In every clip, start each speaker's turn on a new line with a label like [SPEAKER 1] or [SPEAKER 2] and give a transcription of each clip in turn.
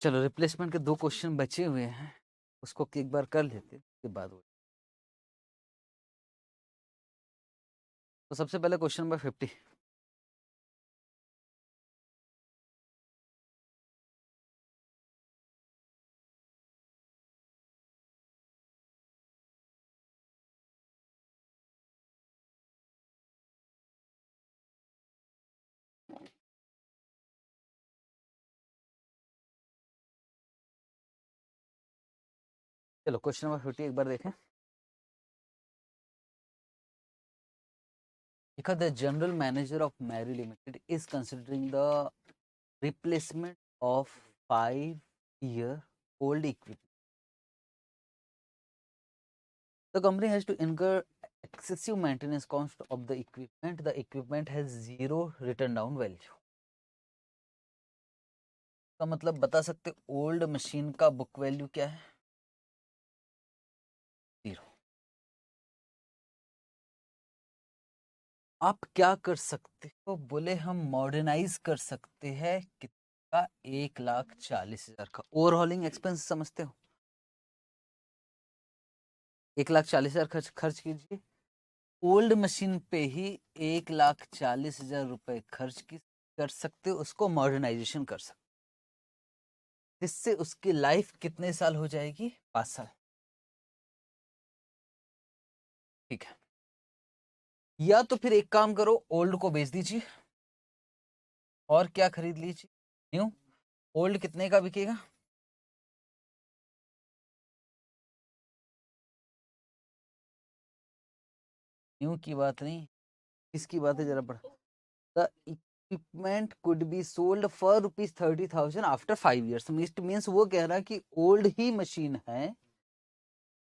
[SPEAKER 1] चलो रिप्लेसमेंट के 2 क्वेश्चन बचे हुए हैं, उसको एक बार कर लेते हैं, उसके बाद वो तो सबसे पहले क्वेश्चन नंबर 50। चलो क्वेश्चन नंबर 50 एक बार देखें। लिखा the general manager of Mary limited is considering the replacement of 5-year old equipment. The company has to incur excessive maintenance cost of the equipment. The equipment has zero written down value. का मतलब बता सकते old machine का book value क्या है? 0। आप क्या कर सकते हो? बोले हम मॉडर्नाइज कर सकते हैं कितना? 1,40,000 का ओवरहॉलिंग एक्सपेंस समझते हो? 1,40,000 खर्च कीजिए। ओल्ड मशीन पे ही 1,40,000 रुपए खर्च कर सकते हो, उसको मॉडर्नाइजेशन कर सकते, जिससे उसकी लाइफ कितने साल हो जाएगी? 5 साल। ठीक है, या तो फिर एक काम करो, ओल्ड को बेच दीजिए और क्या खरीद लीजिए? न्यू। ओल्ड कितने का बिकेगा? न्यू की बात नहीं, किसकी बात है जरा पढ़। The equipment could be sold for ₹30,000 after 5 years। Means वो कह रहा है कि ओल्ड ही मशीन है,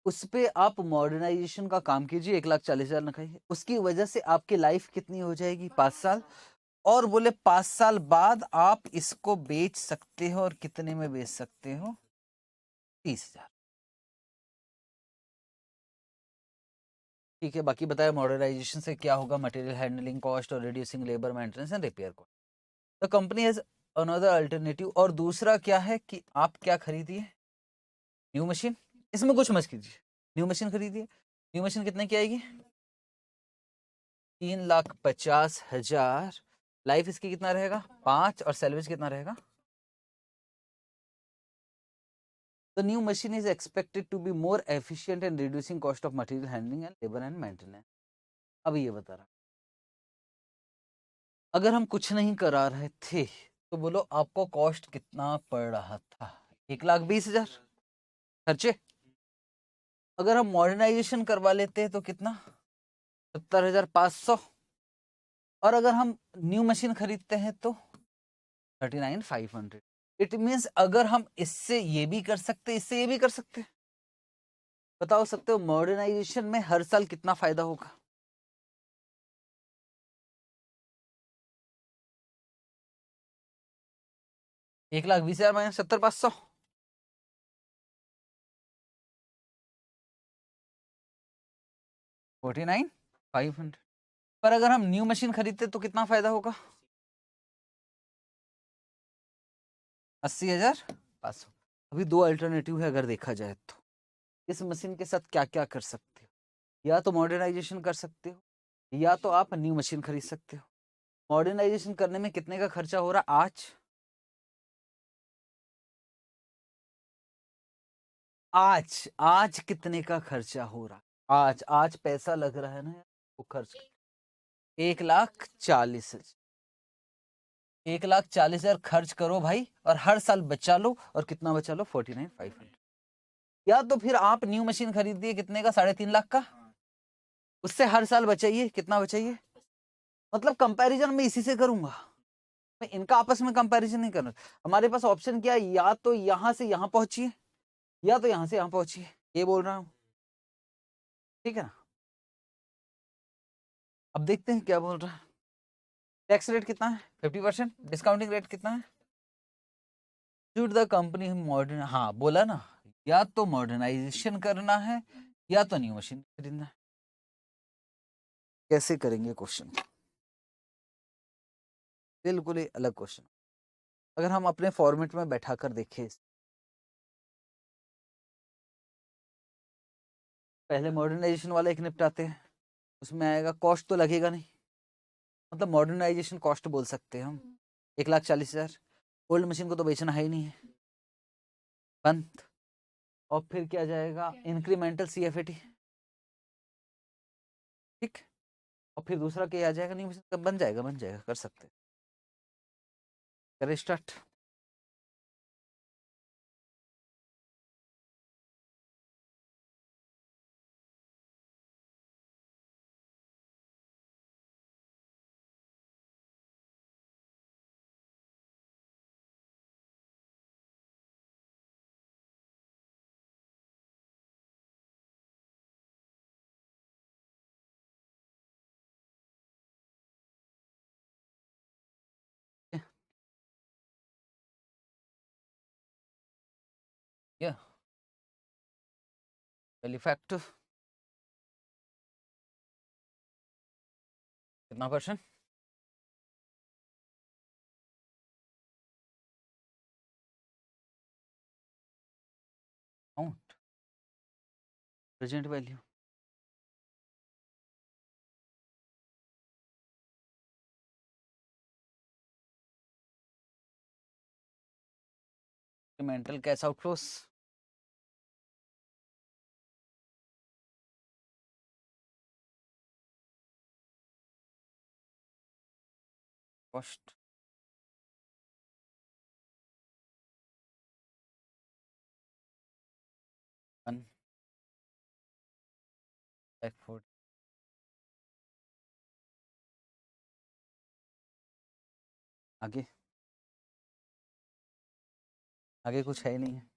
[SPEAKER 1] उस पे आप मॉडर्नाइजेशन का काम कीजिए, 1,40,000 न खाइए, उसकी वजह से आपकी लाइफ कितनी हो जाएगी? 5 साल। और बोले 5 साल बाद आप इसको बेच सकते हो, और कितने में बेच सकते हो? 30,000। ठीक है, बाकी बताया मॉडर्नाइजेशन से क्या होगा? मटेरियल हैंडलिंग कॉस्ट और reducing labour maintenance and repair cost. The company has another alternative. और दूसरा क्या है कि आप क्या खरीदिए? New machine. इसमें कुछ मत कीजिए, न्यू मशीन खरीदिए। न्यू मशीन कितने की आएगी? 3,50,000। लाइफ इसकी कितना रहेगा? 5। और सैलवेज कितना रहेगा? The new machine is expected to be more efficient in reducing cost of material handling and labor and maintenance. अब ये बता रहा, अगर हम कुछ नहीं करा रहे थे तो बोलो आपको कॉस्ट कितना पड़ रहा था? 1,20,000 खर्चे। अगर हम मॉडर्नाइजेशन करवा लेते हैं तो कितना? 70,500। और अगर हम न्यू मशीन खरीदते हैं तो 39,500। इट मीन्स अगर हम इससे ये भी कर सकते, इससे ये भी कर सकते, बताओ सकते हो मॉडर्नाइजेशन में हर साल कितना फायदा होगा? 1,20,000 माइनस 70,500, 49,500। पर अगर हम न्यू मशीन खरीदते तो कितना फायदा होगा? 80,500। अभी 2 अल्टरनेटिव है अगर देखा जाए तो। इस मशीन के साथ क्या क्या कर सकते हो? या तो मॉडर्नाइजेशन कर सकते हो, या तो आप न्यू मशीन खरीद सकते हो। मॉडर्नाइजेशन करने में कितने का खर्चा हो रहा आज? आज आज कितने का खर्चा हो रहा? आज आज पैसा लग रहा है ना वो खर्च। 1,40,000। 1,40,000 खर्च करो भाई, और हर साल बचा लो। और कितना बचा लो? 49,500। या तो फिर आप न्यू मशीन खरीदिए, कितने का? 3.5 लाख का। उससे हर साल बचाइए, कितना बचाइए? मतलब कंपैरिजन मैं इसी से करूंगा, मैं इनका आपस में कंपैरिजन नहीं करना। हमारे पास ऑप्शन क्या है? या तो यहां से यहां पहुंचिए, या तो यहां से यहां पहुंचिए, ये बोल रहा हूं। ठीक है ना? अब देखते हैं क्या बोल रहा है। टैक्स रेट कितना है? 50%। डिस्काउंटिंग रेट कितना है? शुड द कंपनी मॉडर्न, हाँ बोला ना, या तो मॉडर्नाइजेशन करना है या तो न्यू मशीन खरीदना है। कैसे करेंगे क्वेश्चन? बिल्कुल ही अलग क्वेश्चन। अगर हम अपने फॉर्मेट में बैठा कर देखें, पहले मॉडर्नाइजेशन वाला एक निपटाते हैं, उसमें आएगा कॉस्ट तो लगेगा नहीं, मतलब मॉडर्नाइजेशन कॉस्ट बोल सकते हैं हम, 1,40,000। ओल्ड मशीन को तो बेचना है ही नहीं है, बंद। और फिर क्या जाएगा, इंक्रीमेंटल CFAT, ठीक। और फिर दूसरा क्या आ जाएगा, न्यू मशीन, बन जाएगा, बन जाएगा, कर सकते हैं। करें स्टार्ट। या वैल्यू फैक्टर कितना percent, amount, present value, incremental cash outflows, cost, one back Ford. आगे आगे कुछ है ही नहीं है।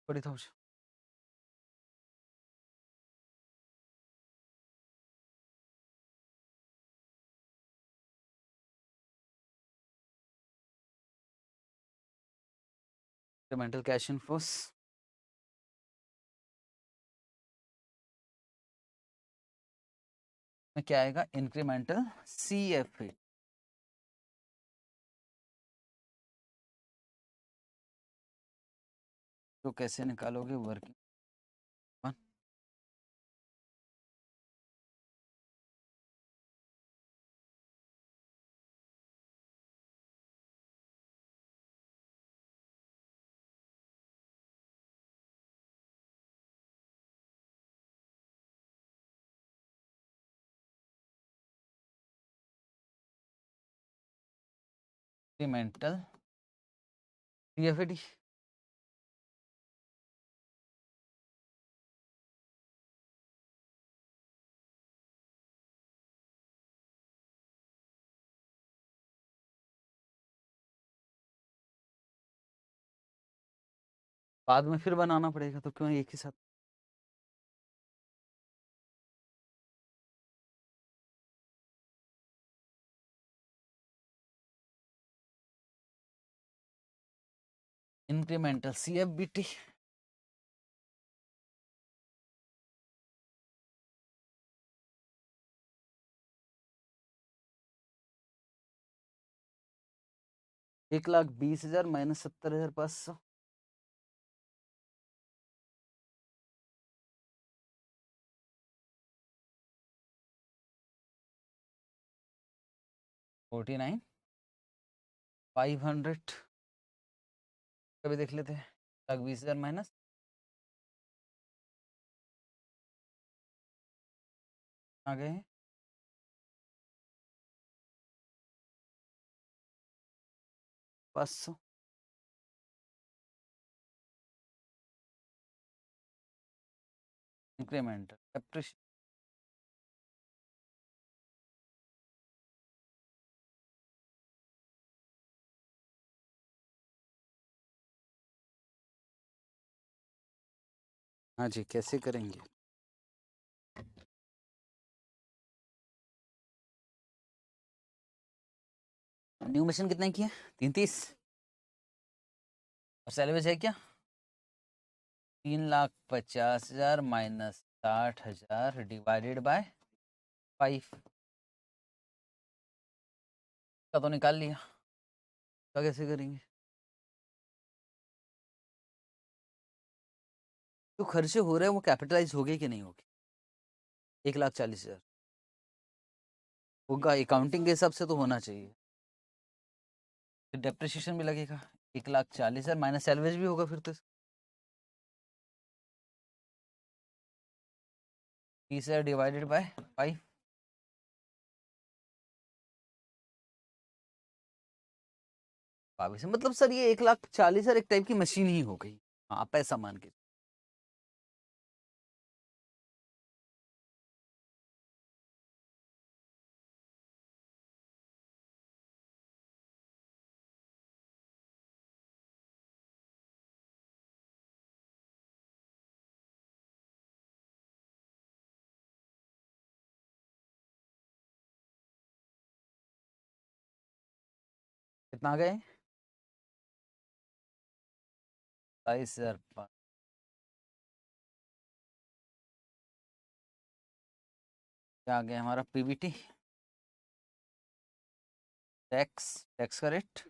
[SPEAKER 1] थोड़ी थोड़ी इंक्रीमेंटल कैश इनफ्लोस, में क्या आएगा, इंक्रीमेंटल CFA। तो कैसे निकालोगे, वर्किंग वन, इंक्रीमेंटल CFAT, बाद में फिर बनाना पड़ेगा, तो क्यों एक ही साथ। Incremental CFBT, $1,20,000 minus 70,500, $49,500। कभी देख लेते हैं, 1,20,000 माइनस आ गए हैं 500, इंक्रीमेंटल एप्रिशिएशन, हाँ जी, कैसे करेंगे। न्यू मशीन कितने की है, 330, और सैलवेज है क्या, 3,50,000 माइनस 60,000 डिवाइडेड बाय 5 का तो निकाल लिया, तो कैसे करेंगे? जो खर्चे हो रहे हैं वो कैपिटलाइज हो गए कि नहीं हो गए? 1,40,000 होगा, अकाउंटिंग के हिसाब से तो होना चाहिए। फिर डेप्रिसिएशन भी लगेगा, 1,40,000 माइनस सैलवेज भी होगा फिर तो। 30,000 डिवाइडेड बाय 5, मतलब सर ये 1,40,000 एक टाइप की मशीन ही हो गई। हाँ, आप ऐसा मान के। कितना आ गए? 22,000। क्या आ गया हमारा पीबीटी? टैक्स का रेट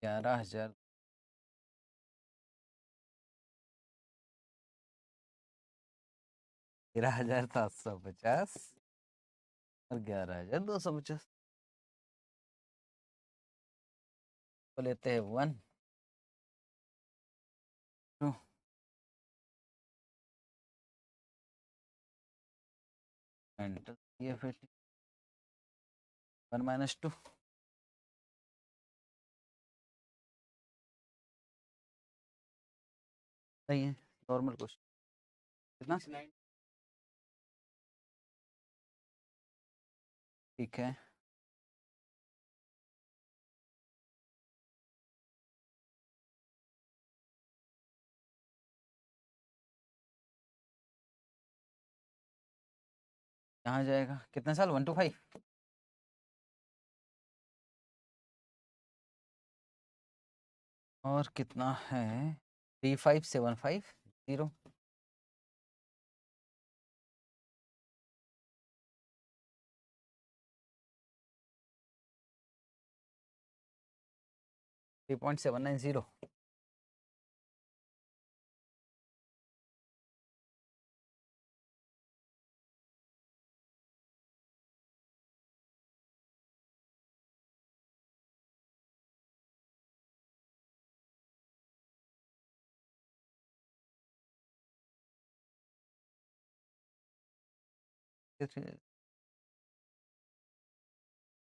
[SPEAKER 1] 11,000। 13,750 और 11,250 तो लेते हैं 1 2 एंटर, ये फिर 1 माइनस 2। सही है, नॉर्मल क्वेश्चन। कितना? ठीक है। यहाँ जाएगा कितने साल? 1 to 5। और कितना है? 3,575,000। 3.790।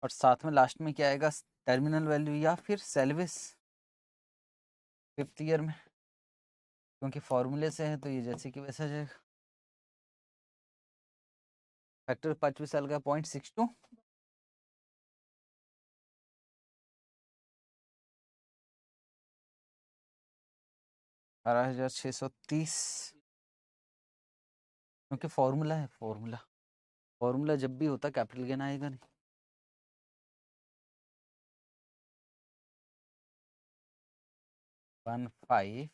[SPEAKER 1] और साथ में लास्ट में क्या आएगा? टर्मिनल वैल्यू या फिर सेल्विस 5th ईयर में, क्योंकि फॉर्मूले से है तो ये जैसे कि वैसा जाएगा। फैक्टर 5वें साल का 0.62। 18,630, क्योंकि फॉर्मूला है। फॉर्मूला जब भी होता कैपिटल गेन आएगा नहीं। वन फाइव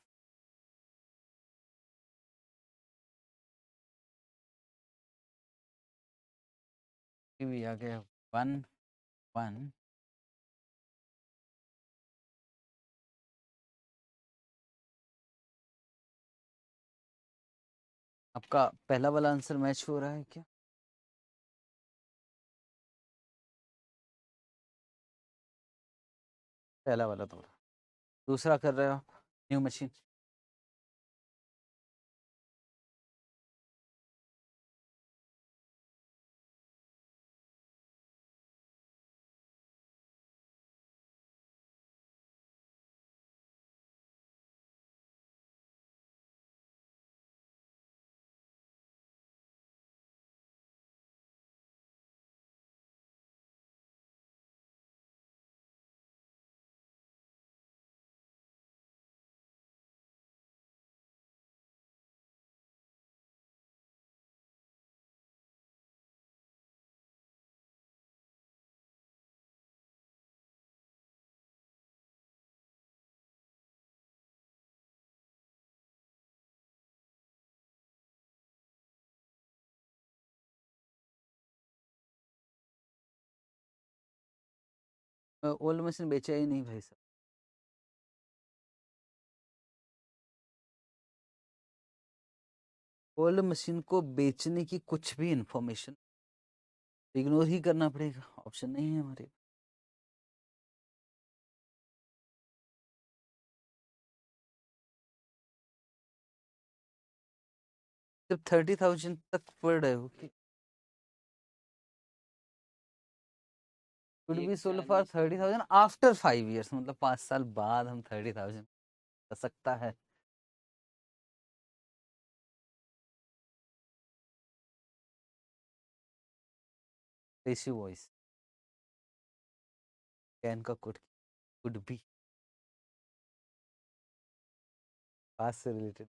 [SPEAKER 1] भी आ गया 1 1। आपका पहला वाला आंसर मैच हो रहा है क्या? पहला वाला तो दूसरा कर रहे हो आप, न्यू मशीन। ओल्ड मशीन बेचा ही नहीं भाई साहब। ओल्ड मशीन को बेचने की कुछ भी इंफॉर्मेशन इग्नोर ही करना पड़ेगा, ऑप्शन नहीं है हमारे। सिर्फ 30,000 तक पड़ रहे हो कि could be sold for 30,000 after 5 years, मतलब 5 साल बाद हम 30,000 कर सकता है। देसी वॉइस कैन का कुड बी पास से रिलेटेड।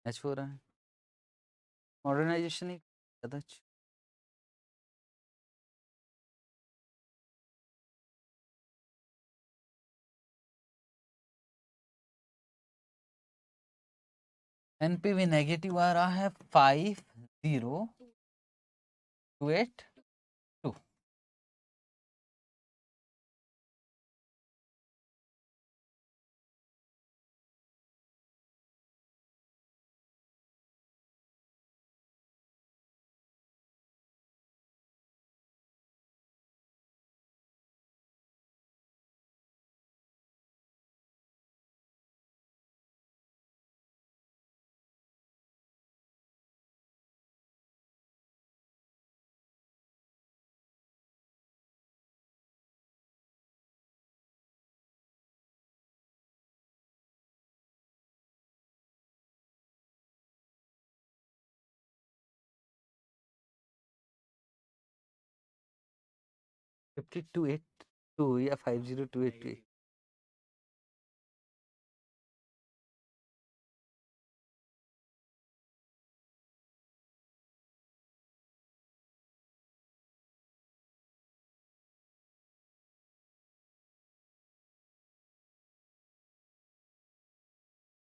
[SPEAKER 1] मैच हो रहा है, मॉडर्नाइजेशन ही ज्यादा अच्छा। एनपीवी नेगेटिव आ रहा है 50,282। फिफ्टी टू एट टू या 50,282।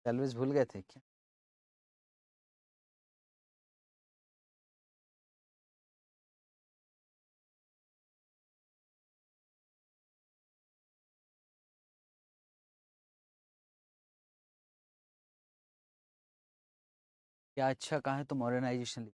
[SPEAKER 1] एल्विस भूल गए थे क्या? क्या अच्छा कहा है तो मॉडर्नाइजेशन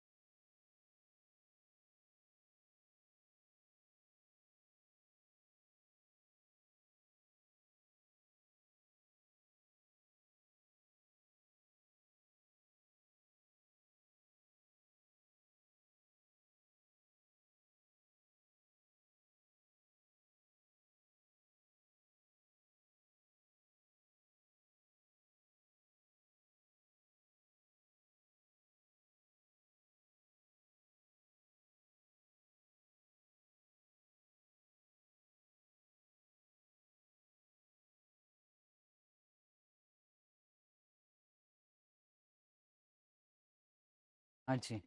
[SPEAKER 1] हाँ जी,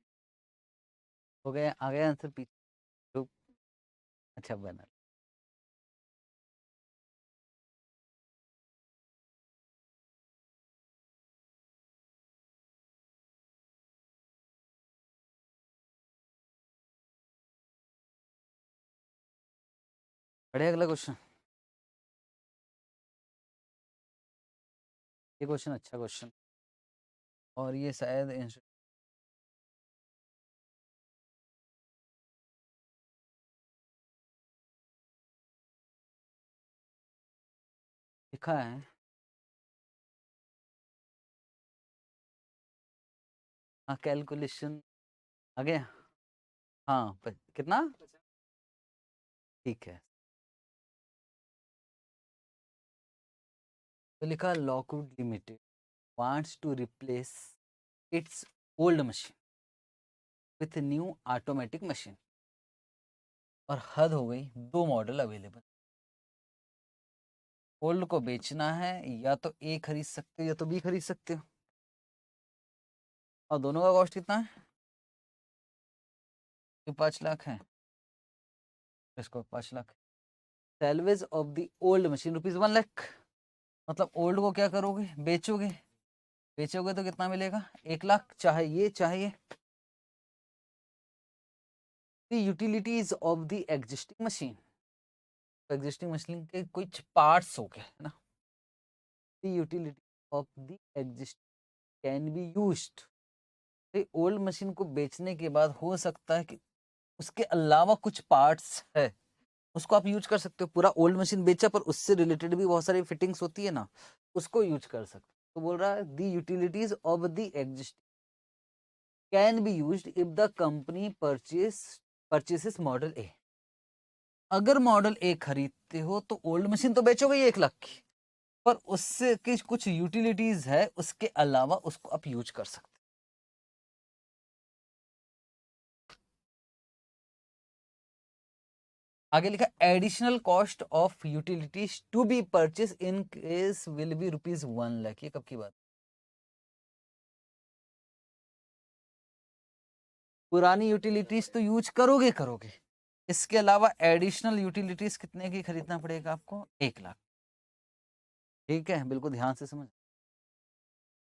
[SPEAKER 1] हो गया, आ गया आंसर पीछे तो। अच्छा बना, पढ़े अगला क्वेश्चन। ये क्वेश्चन अच्छा क्वेश्चन, और ये शायद लिखा है हाँ कैलकुलेशन आ गया। हाँ कितना, ठीक है। तो लिखा Lockwood limited wants to replace its old machine with new automatic machine, और हद हो गई, 2 मॉडल अवेलेबल। ओल्ड को बेचना है, या तो ए खरीद सकते हो या तो बी खरीद सकते हो, और दोनों का कॉस्ट कितना है, ये 5 लाख है, इसको 5 lakh. Salvage of the old machine ₹1 lakh. मतलब ओल्ड को क्या करोगे, बेचोगे, बेचोगे तो कितना मिलेगा, 1 लाख, चाहे ये चाहे ये। The utilities of the existing machine, existing machine के कुछ पार्ट्स हो गए है ना, the utility of the existing can be used. Old machine को बेचने के बाद हो सकता है कि उसके अलावा कुछ पार्ट्स है, उसको आप यूज कर सकते हो। पूरा ओल्ड मशीन बेचा पर उससे रिलेटेड भी बहुत सारी फिटिंग्स होती है ना, उसको यूज कर सकते हो। तो बोल रहा है the utilities of the existing can be used if the company purchases model A. अगर मॉडल ए खरीदते हो तो ओल्ड मशीन तो बेचोगे ही 1 लाख की, पर उससे की कुछ यूटिलिटीज है उसके अलावा उसको आप यूज कर सकते। आगे लिखा additional cost of utilities to be purchase in case will be ₹1 lakh. ये कब की बात, पुरानी यूटिलिटीज तो यूज करोगे करोगे, इसके अलावा एडिशनल यूटिलिटीज कितने की खरीदना पड़ेगा आपको, 1 लाख। ठीक है, बिल्कुल ध्यान से समझ।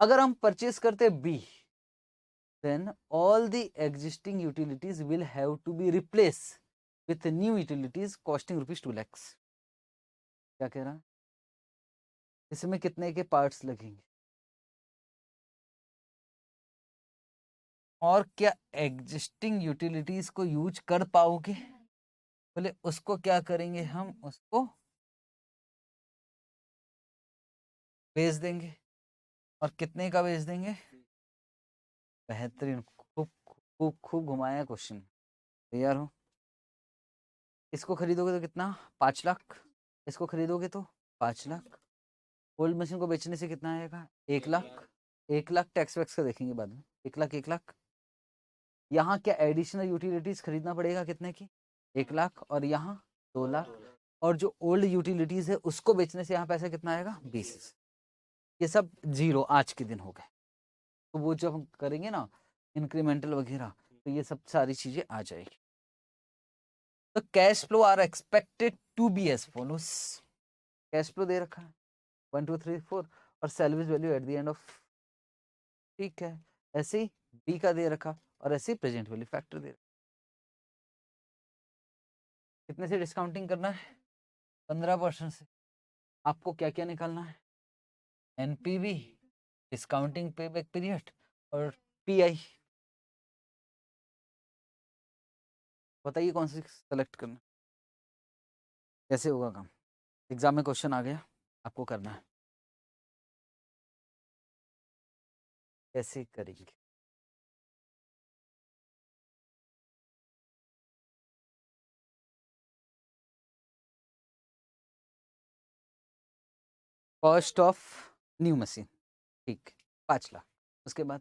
[SPEAKER 1] अगर हम परचेज करते B, then all the existing utilities will have to be replaced with new utilities costing ₹2 lakhs। क्या कह रहा है, इसमें कितने के पार्ट्स लगेंगे, और क्या एग्जिस्टिंग यूटिलिटीज को यूज कर पाओगे, बोले उसको क्या करेंगे, हम उसको बेच देंगे। और कितने का बेच देंगे, बेहतरीन, खूब खूब खूब घुमाया क्वेश्चन। तैयार हो, इसको खरीदोगे तो कितना, 5 लाख, इसको खरीदोगे तो 5 लाख, ओल्ड मशीन को बेचने से कितना आएगा, 1 लाख। 1 लाख टैक्स वैक्स का देखेंगे बाद में, 1 लाख 1 लाख। यहाँ क्या एडिशनल यूटिलिटीज खरीदना पड़ेगा कितने की, 1 लाख, और यहाँ 2 लाख, और जो ओल्ड यूटिलिटीज है उसको बेचने से यहाँ पैसा कितना आएगा, 20। ये सब जीरो आज के दिन हो गए। तो वो जब हम करेंगे ना इंक्रीमेंटल वगैरह, तो ये सब सारी चीजें आ जाएगी। तो cash flow are expected to be as follows. Cash flow दे रखा है 1 2 3 4, और salaries value at the end of, ठीक है। ऐसे ही बी का दे रखा, और ऐसे ही प्रेजेंट वैल्यू फैक्टर दे रखा। कितने से डिस्काउंटिंग करना है, 15% से। आपको क्या क्या निकालना है, एनपीवी, डिस्काउंटिंग पे बैक पीरियड, और पीआई। बताइए कौन सी सेलेक्ट करना, कैसे होगा काम। एग्जाम में क्वेश्चन आ गया, आपको करना है, कैसे करेंगे। कॉस्ट ऑफ न्यू मशीन, ठीक, 5 लाख। उसके बाद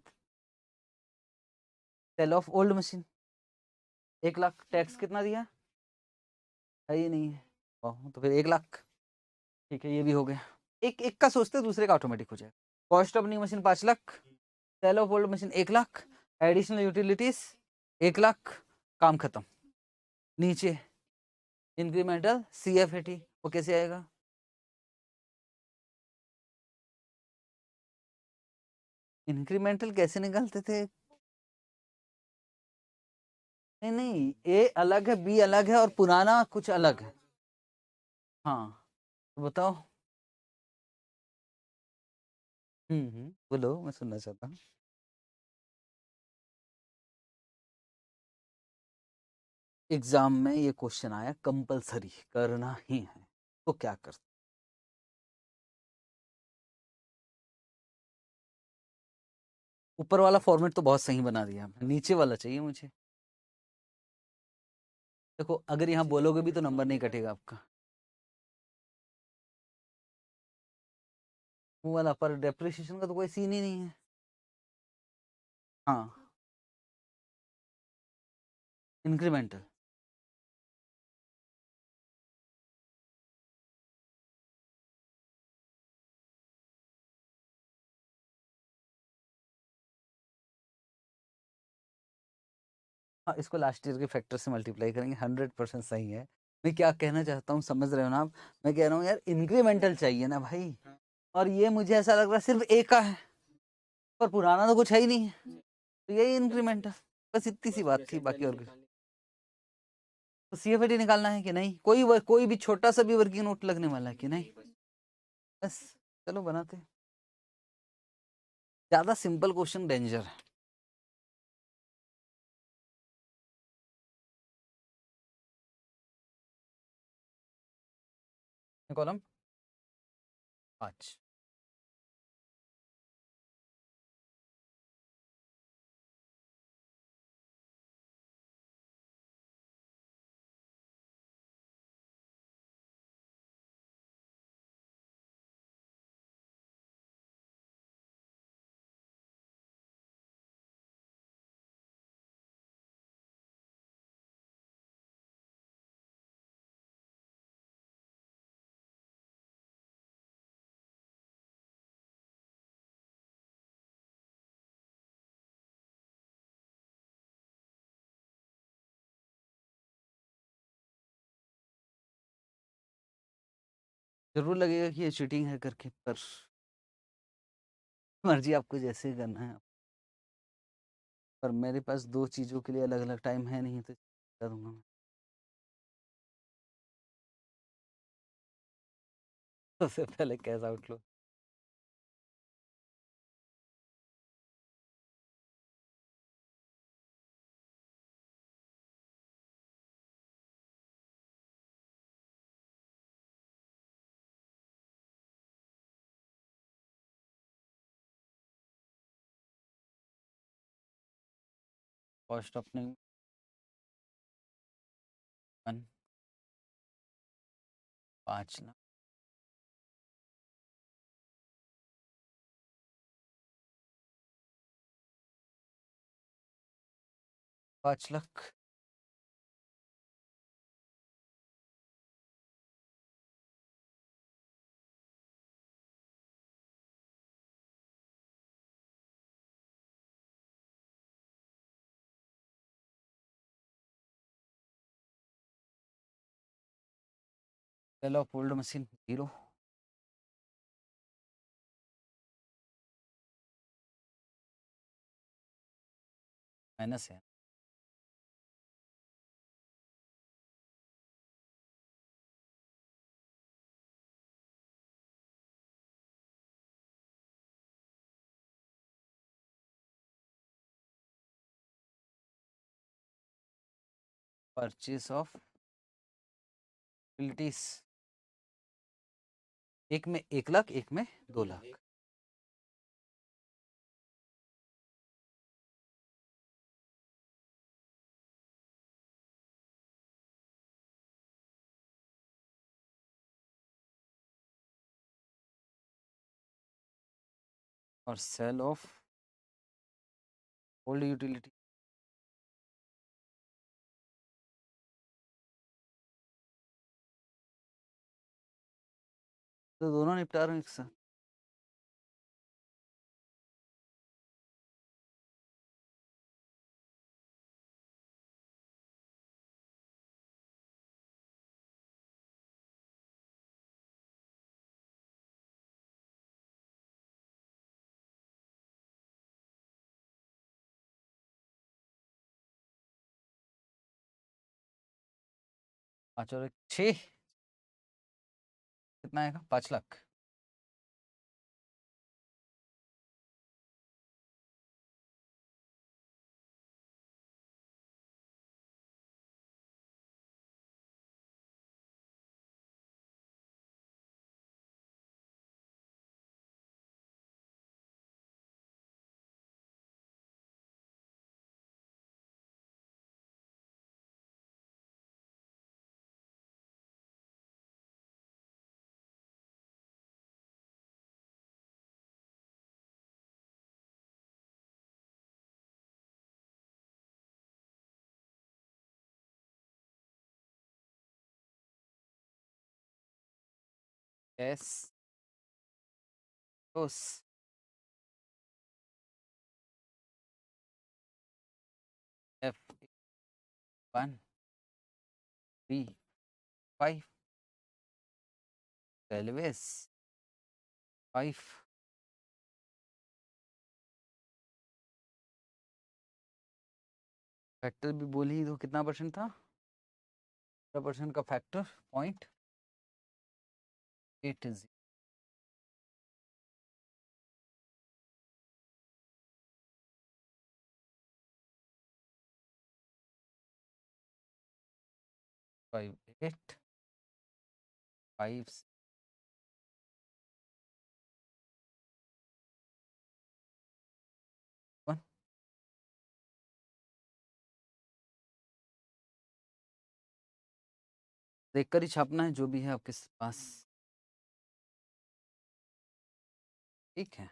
[SPEAKER 1] sale of old machine, 1 lakh. Tax कितना दिया है, ये नहीं है, तो फिर 1 लाख। ठीक है, ये भी हो गया। एक एक का सोचते दूसरे का ऑटोमेटिक हो जाएगा। Cost of new machine 5 lakh, sale of old machine 1 lakh, additional utilities 1 lakh, काम खत्म। नीचे इंक्रीमेंटल CFAT, वो कैसे आएगा, इंक्रीमेंटल कैसे निकालते थे, नहीं नहीं, ए अलग है, बी अलग है, और पुराना कुछ अलग है। हाँ, तो बताओ। बोलो, मैं सुनना चाहता हूँ। एग्जाम में ये क्वेश्चन आया, कंपलसरी करना ही है, तो क्या कर, ऊपर वाला फॉर्मेट तो बहुत सही बना दिया, नीचे वाला चाहिए मुझे। देखो अगर यहाँ बोलोगे भी तो नंबर नहीं कटेगा आपका, वो वाला, पर डेप्रिसिएशन का तो कोई सीन ही नहीं है। हाँ इंक्रीमेंटल, हाँ इसको लास्ट ईयर के फैक्टर से मल्टीप्लाई करेंगे, 100% सही है। मैं क्या कहना चाहता हूँ समझ रहे हो ना आप, मैं कह रहा हूँ यार इंक्रीमेंटल चाहिए ना भाई, और ये मुझे ऐसा लग रहा है सिर्फ एक का है, पर पुराना तो कुछ है ही नहीं है, तो यही इंक्रीमेंटल, बस इतनी सी बात थी, बाकी और कुछ। तो सीएफएटी निकालना है कि नहीं, कोई भी छोटा सा भी वर्किंग नोट लगने वाला है कि नहीं, बस चलो बनाते। ज्यादा सिंपल क्वेश्चन डेंजर है। कॉलम 5, जरूर लगेगा कि ये चीटिंग है करके, पर मर्जी आपको जैसे करना है, पर मेरे पास दो चीजों के लिए अलग अलग टाइम है नहीं, तो करूंगा मैं। सबसे पहले cash outflow, cost of 5 lakh, 5 lakh, sale of old machine 0, minus है, परचेस ऑफ यूटिलिटीज, एक में 1 लाख, एक में 2 लाख, और सेल ऑफ ओल्ड यूटिलिटी, तो दोनों निपटा रहे हैं एक साथ। पाँच और 6, कितना आएगा, 5 lakh. S cos F 1 3 5 pelvis 5 factor भी बोल ही दो, कितना परसेंट था? 15% का फैक्टर 0.80 5 8 5 1 देखकर ही छापना है जो भी है आपके पास, ठीक है।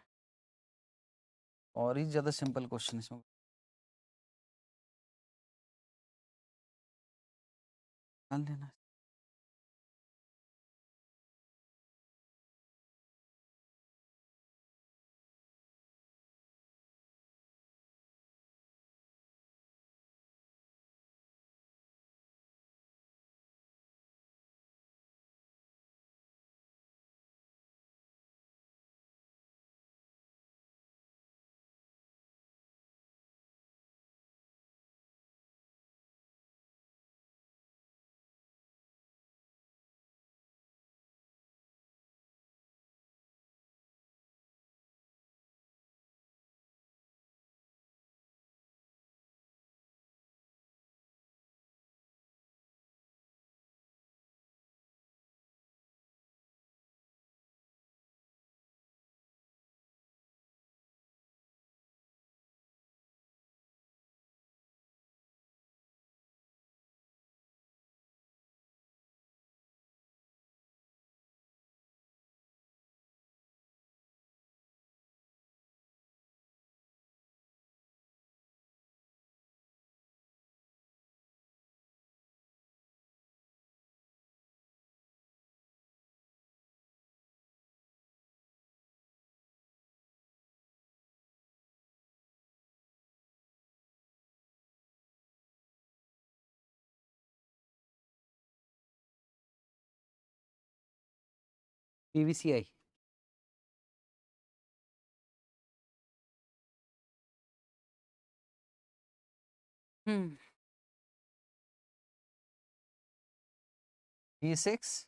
[SPEAKER 1] और ही ज़्यादा सिंपल क्वेश्चन इसमें डाल देना। PVCI E6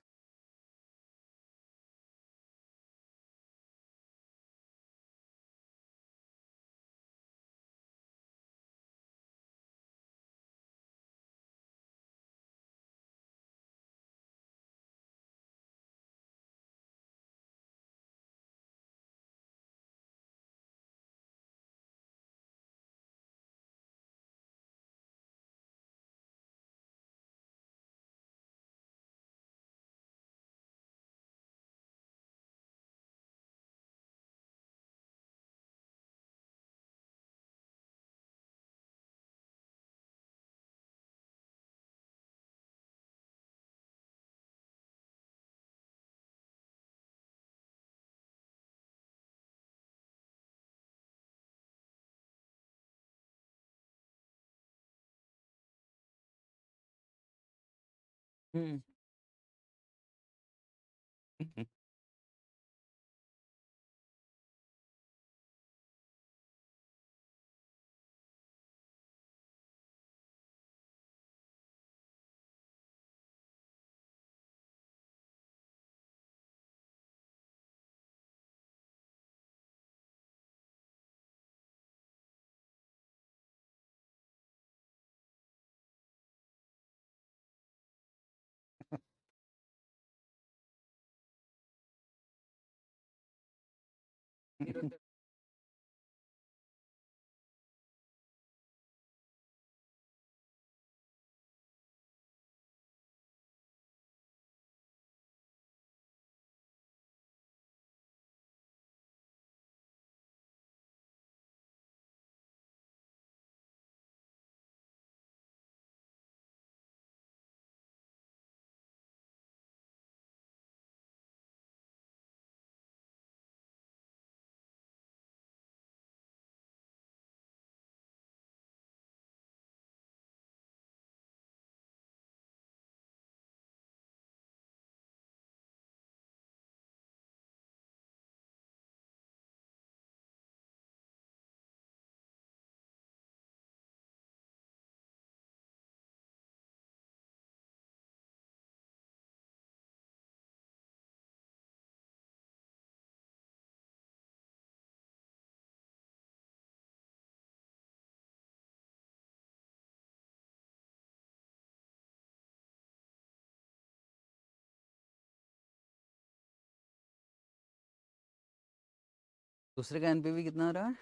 [SPEAKER 1] दूसरे का एनपीवी कितना आ रहा है?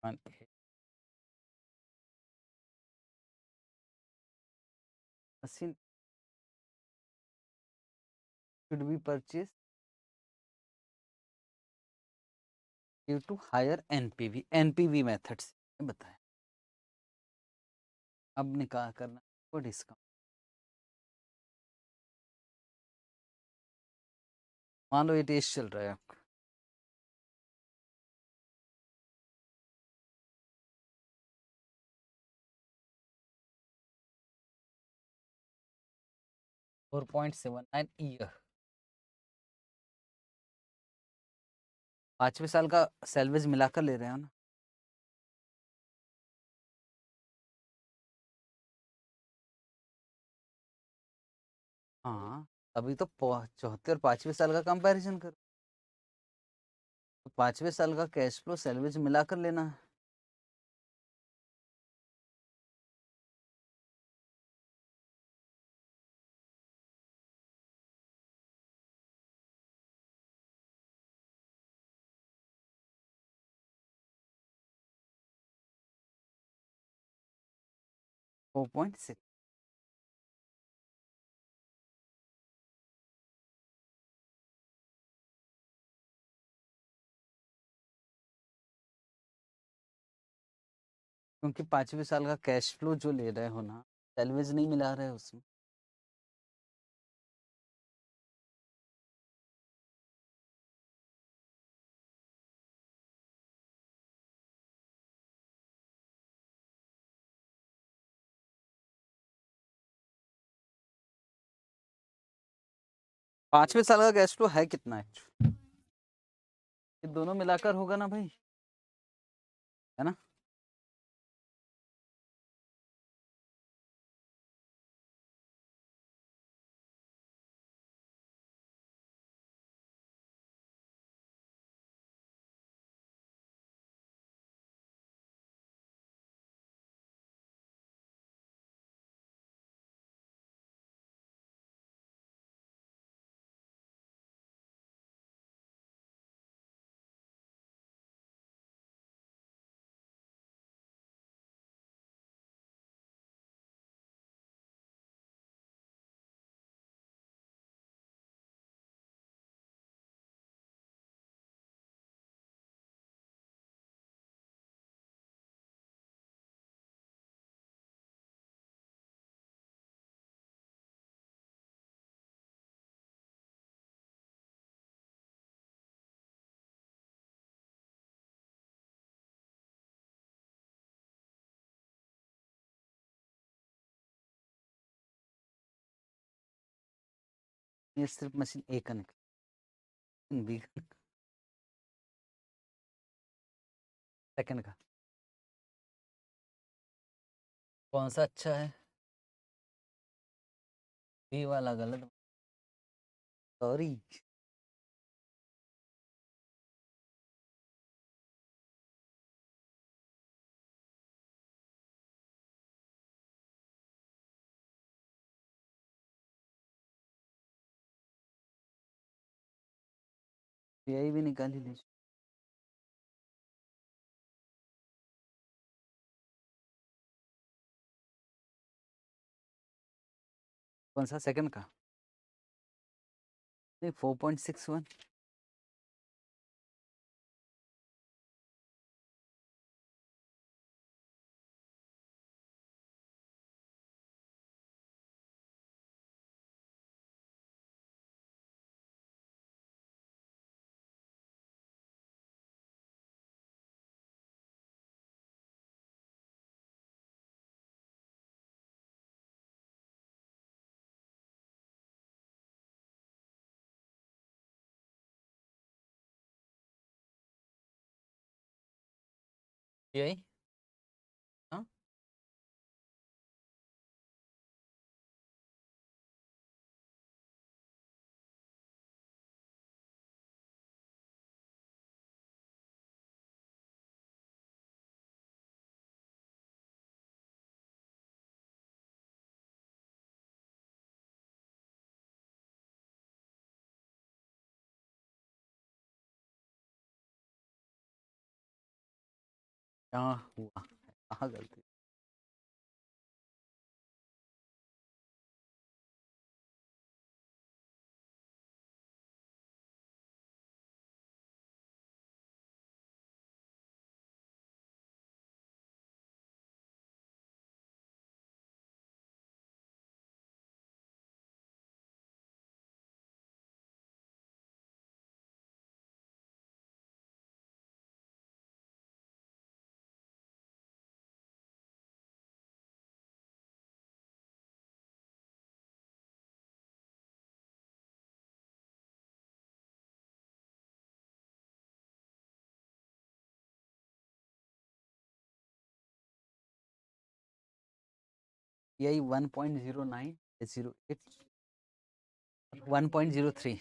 [SPEAKER 1] 1 80 should be purchased due to higher NPV, NPV method से बताएं। अब निकाह करना को डिस्काउंट, मान लो ये टेस्ट चल रहा है आपका, $4.79 ईयर, 5वें साल का सैलवेज मिलाकर ले रहे हैं ना। हाँ, अभी तो चौथे और 5वें साल का कंपैरिजन कर, तो 5वें साल का कैश फ्लो सैलवेज मिलाकर लेना है। $4.6, क्योंकि 5वें साल का कैश फ्लो जो ले रहे हो ना, सैलवेज नहीं मिला रहे उसमें। 5वें साल का कैश फ्लो है कितना एक्चुअली, ये दोनों मिलाकर होगा ना भाई, है ना। ये सिर्फ मशीन ए का निकला, बी का, सेकंड का कौन सा अच्छा है? बी वाला गलत, सॉरी। यही भी निकाल ही लीजिए। कौन सा सेकंड का? नहीं, 4.61। यही, हाँ। कहाँ हुआ, कहाँ गलती? यही 1.09, 08, 1.03।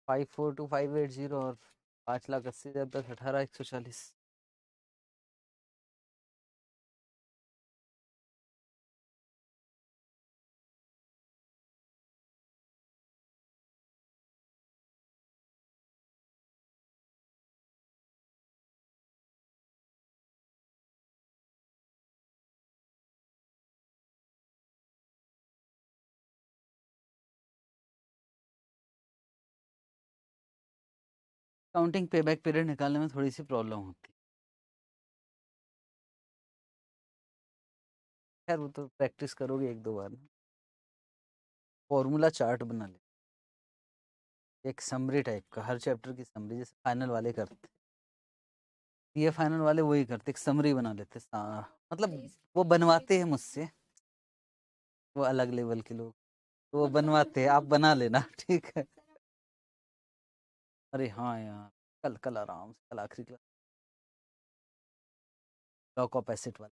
[SPEAKER 1] 542580 और 5,80,000 10, 18,140। काउंटिंग पे बैक पीरियड निकालने में थोड़ी सी प्रॉब्लम होती है। खैर वो तो प्रैक्टिस करोगे एक दो बार में। फॉर्मूला चार्ट बना ले, एक समरी टाइप का, हर चैप्टर की समरी, जैसे फाइनल वाले करते। ये फाइनल वाले वही करते, एक समरी बना लेते। मतलब वो बनवाते हैं मुझसे, वो अलग लेवल के लोग, तो वो बनवाते हैं, आप बना लेना ठीक है। अरे हाँ यार, कल कल आराम से, कल आखिरी क्लास, लॉक ऑफ एसिड वाला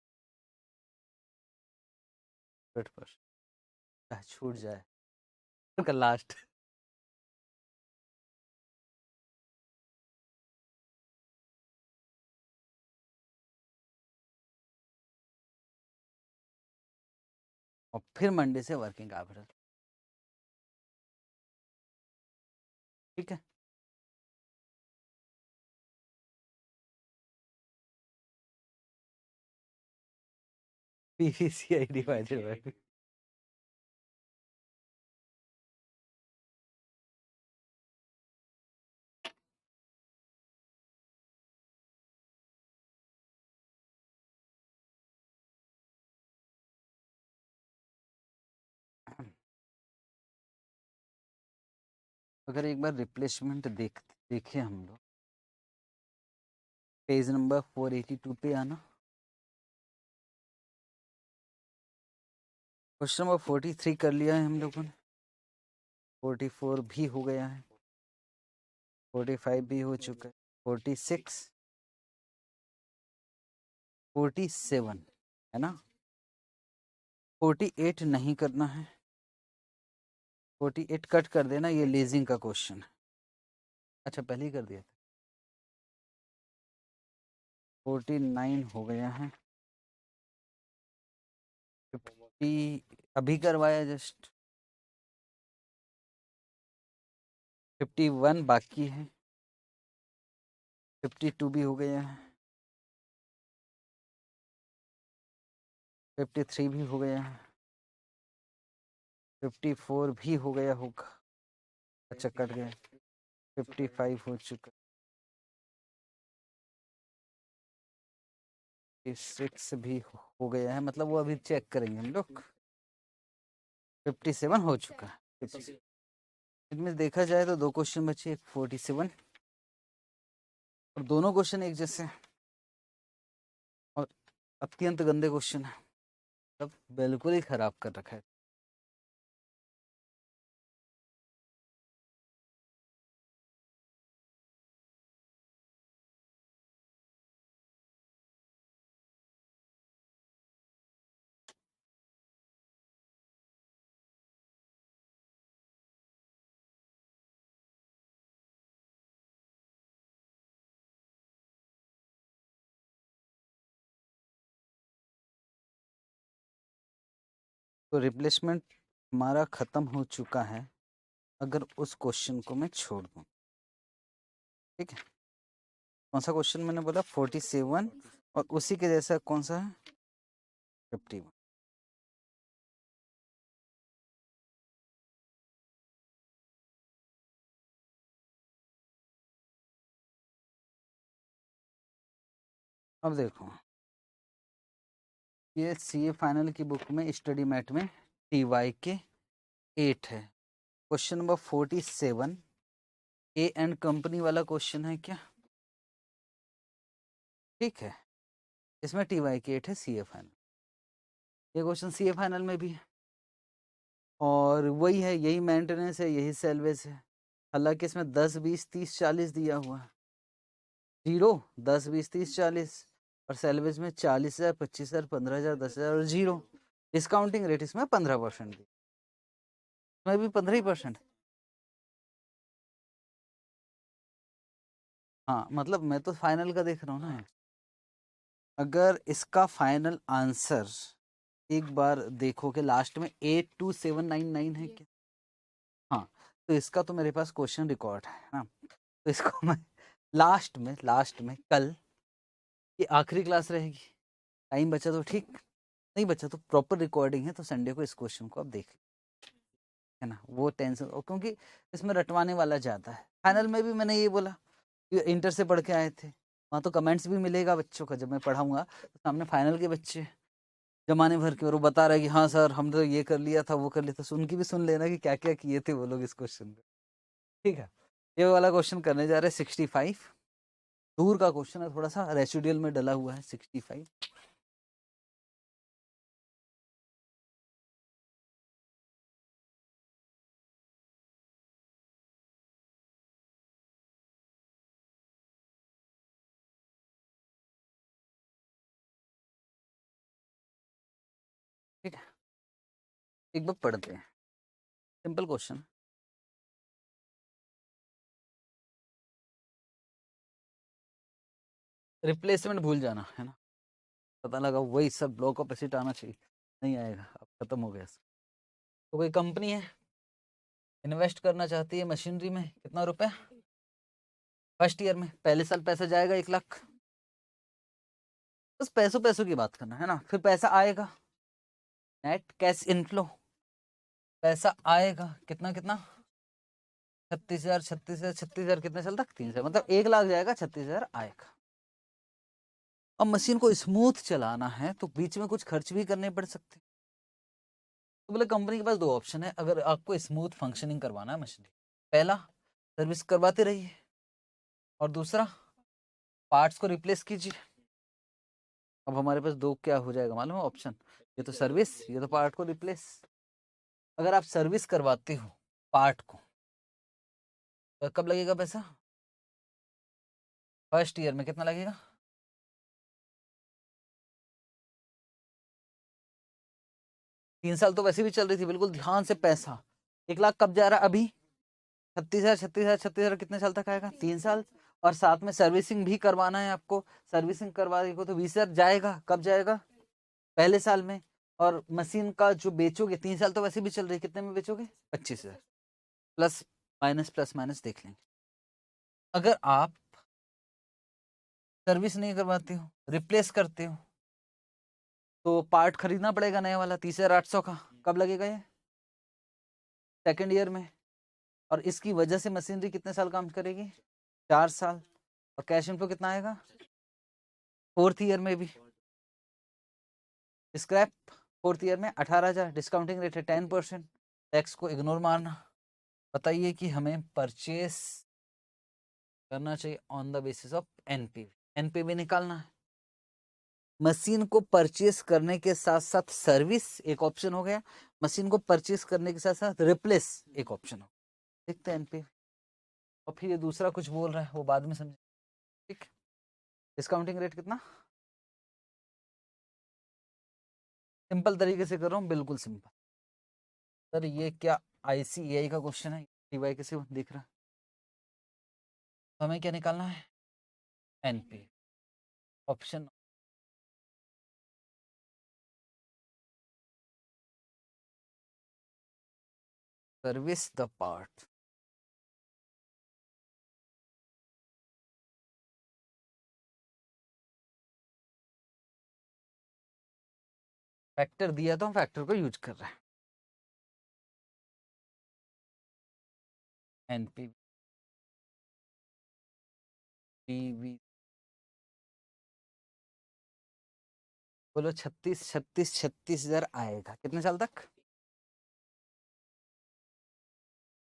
[SPEAKER 1] 100% छूट जाए, कल लास्ट। और फिर मंडे से वर्किंग कैपिटल, ठीक है। पीवीसीआई डिवाइडेड बाय, अगर एक बार रिप्लेसमेंट देखे हम लोग, पेज नंबर 482 पे आना। क्वेश्चन नंबर 43 कर लिया है हम लोगों ने, 44 भी हो गया है, 45 भी हो चुका है, 46, 47 है ना। 48 नहीं करना है, 48 कट कर देना, ये लेजिंग का क्वेश्चन है। अच्छा पहले ही कर दिया था। 49 हो गया है, 50 अभी करवाया जस्ट, 51 बाकी है, 52 भी हो गया है, 53 भी हो गया है, 54 भी हो गया होगा। अच्छा कट गया, 55 हो चुका, 56 भी हो गया है, मतलब वो अभी चेक करेंगे हम लोग। 57 हो चुका है। इसमें देखा जाए तो दो क्वेश्चन बचे, एक 47 और दोनों क्वेश्चन एक जैसे हैं और अत्यंत गंदे क्वेश्चन है, तब बिल्कुल ही खराब कर रखा है। तो रिप्लेसमेंट हमारा खत्म हो चुका है, अगर उस क्वेश्चन को मैं छोड़ दूं, ठीक है, कौन सा क्वेश्चन मैंने बोला 47, और उसी के जैसा कौन सा है 51। अब देखो, ये सीए फाइनल की बुक में स्टडी मैट में टीवाई के 8 है, question number 47 A and company वाला क्वेश्चन है क्या, ठीक है, इसमें टीवाई के 8 है सीए फाइनल, ये क्वेश्चन सीए फाइनल में भी है, और वही है, यही मेंटेनेंस है, यही सेलवेज है, हालांकि इसमें 10 20 30 40 दिया हुआ है, 0 10 20 30 40, और सेलवेज में 40,000 25,000 15,000 10,000 और 0, डिस्काउंटिंग रेट इसमें 15% दी, इसमें भी 15%। हाँ मतलब मैं तो फाइनल का देख रहा हूँ ना, अगर इसका फाइनल आंसर एक बार देखो कि लास्ट में 82799 है क्या, हाँ, तो इसका तो मेरे पास क्वेश्चन रिकॉर्ड है ना, तो इसको मैं लास्ट में कल ये आखिरी क्लास रहेगी, टाइम बचा तो ठीक, नहीं बचा तो प्रॉपर रिकॉर्डिंग है, तो संडे को इस क्वेश्चन को आप देख है ना, वो टेंशन, क्योंकि इसमें रटवाने वाला ज्यादा है। फाइनल में भी मैंने ये बोला, इंटर से पढ़ के आए थे, वहाँ तो कमेंट्स भी मिलेगा बच्चों का, जब मैं पढ़ाऊंगा तो सामने फाइनल के बच्चे जमाने भर के, और वो बता रहा है कि हाँ सर हम तो ये कर लिया था वो कर लिया था, तो उनकी भी सुन लेना कि क्या क्या किए थे वो लोग इस क्वेश्चन में, ठीक है। ये वाला क्वेश्चन करने जा रहे हैं 65, दूर का क्वेश्चन है, थोड़ा सा रेसिडुअल में डला हुआ है 65। ठीक है, एक बार पढ़ते हैं, सिंपल क्वेश्चन, रिप्लेसमेंट भूल जाना है ना, पता लगा वही सब ब्लॉक ऑफ एसिड आना चाहिए, नहीं आएगा, अब खत्म हो गया। तो कोई कंपनी है, इन्वेस्ट करना चाहती है मशीनरी में, कितना रुपए, फर्स्ट ईयर में पहले साल पैसा जाएगा 1 लाख, बस पैसों पैसों की बात करना है ना, फिर पैसा आएगा, नेट कैश इनफ्लो, पैसा आएगा कितना कितना 36,000 36,000 36,000, कितने साल तक 3 साल, मतलब 1 लाख जाएगा 36,000 आएगा। अब मशीन को स्मूथ चलाना है तो बीच में कुछ खर्च भी करने पड़ सकते हैं, तो बोले कंपनी के पास दो ऑप्शन है, अगर आपको स्मूथ फंक्शनिंग करवाना है मशीन, पहला सर्विस करवाते रहिए, और दूसरा पार्ट्स को रिप्लेस कीजिए। अब हमारे पास दो क्या हो जाएगा मालूम है ऑप्शन, ये तो सर्विस, ये तो पार्ट को रिप्लेस। अगर आप सर्विस करवाते हो पार्ट को तो कब लगेगा पैसा, फर्स्ट ईयर में कितना लगेगा, 3 साल तो वैसे भी चल रही थी, बिल्कुल ध्यान से, पैसा 1 लाख कब जा रहा है अभी, 36,000 36,000 36,000 कितने साल तक आएगा, 3 साल, और साथ में सर्विसिंग भी करवाना है आपको, सर्विसिंग करवाने को तो 20,000 जाएगा, कब जाएगा, पहले साल में, और मशीन का जो बेचोगे 3 साल तो वैसे भी चल रही है, कितने में बेचोगे 25,000, प्लस माइनस देख लेंगे। अगर आप सर्विस नहीं करवाते हो, रिप्लेस करते हो, तो पार्ट खरीदना पड़ेगा नया वाला 30,800 का, कब लगेगा ये, सेकेंड ईयर में, और इसकी वजह से मशीनरी कितने साल काम करेगी, 4 साल, और कैश इनफ्लो कितना आएगा फोर्थ ईयर में भी, स्क्रैप फोर्थ ईयर में 18,000, डिस्काउंटिंग रेट है 10%, टैक्स को इग्नोर मारना। बताइए कि हमें परचेस करना चाहिए on the basis of NPV, NPV निकालना है, मशीन को परचेस करने के साथ साथ सर्विस एक ऑप्शन हो गया, मशीन को परचेस करने के साथ साथ रिप्लेस एक ऑप्शन हो, देखते हैं एनपीवी, और फिर ये दूसरा कुछ बोल रहा है वो बाद में समझे, ठीक। डिस्काउंटिंग रेट कितना, सिंपल तरीके से कर रहा हूँ, बिल्कुल सिंपल। सर ये क्या आईसीएआई का क्वेश्चन है, टीवाई कैसे दिख रहा है, तो हमें क्या निकालना है, NP, option service the part, factor दिया तो हम फैक्टर को यूज कर रहे हैं। एनपी पीवी बोलो 36,000 आएगा कितने साल तक?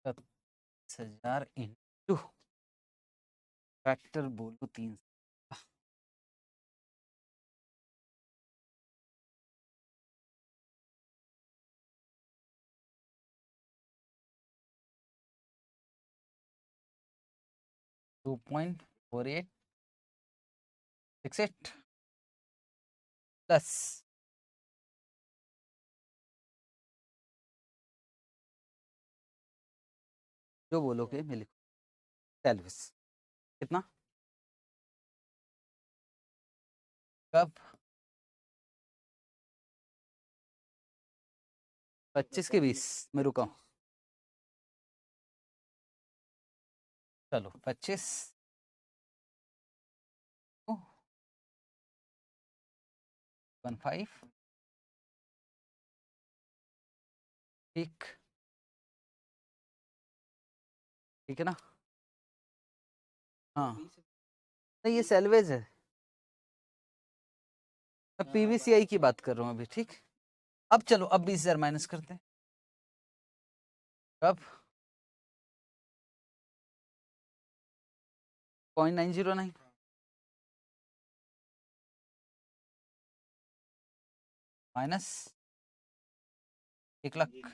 [SPEAKER 1] 36,000 इंटू फैक्टर बोलो 3। 2.4868 प्लस जो बोलोगे मैं लिखूँ सेल्विस कितना कब 25 के 20 में रुका हूँ। चलो 25 15 ठीक ठीक है ना? हाँ नहीं ये सेल्वेज है, मैं पीवीसीआई की बात कर रहा हूँ अभी ठीक। अब चलो अब 20,000 माइनस करते हैं कब 0.909 माइनस 1,00,000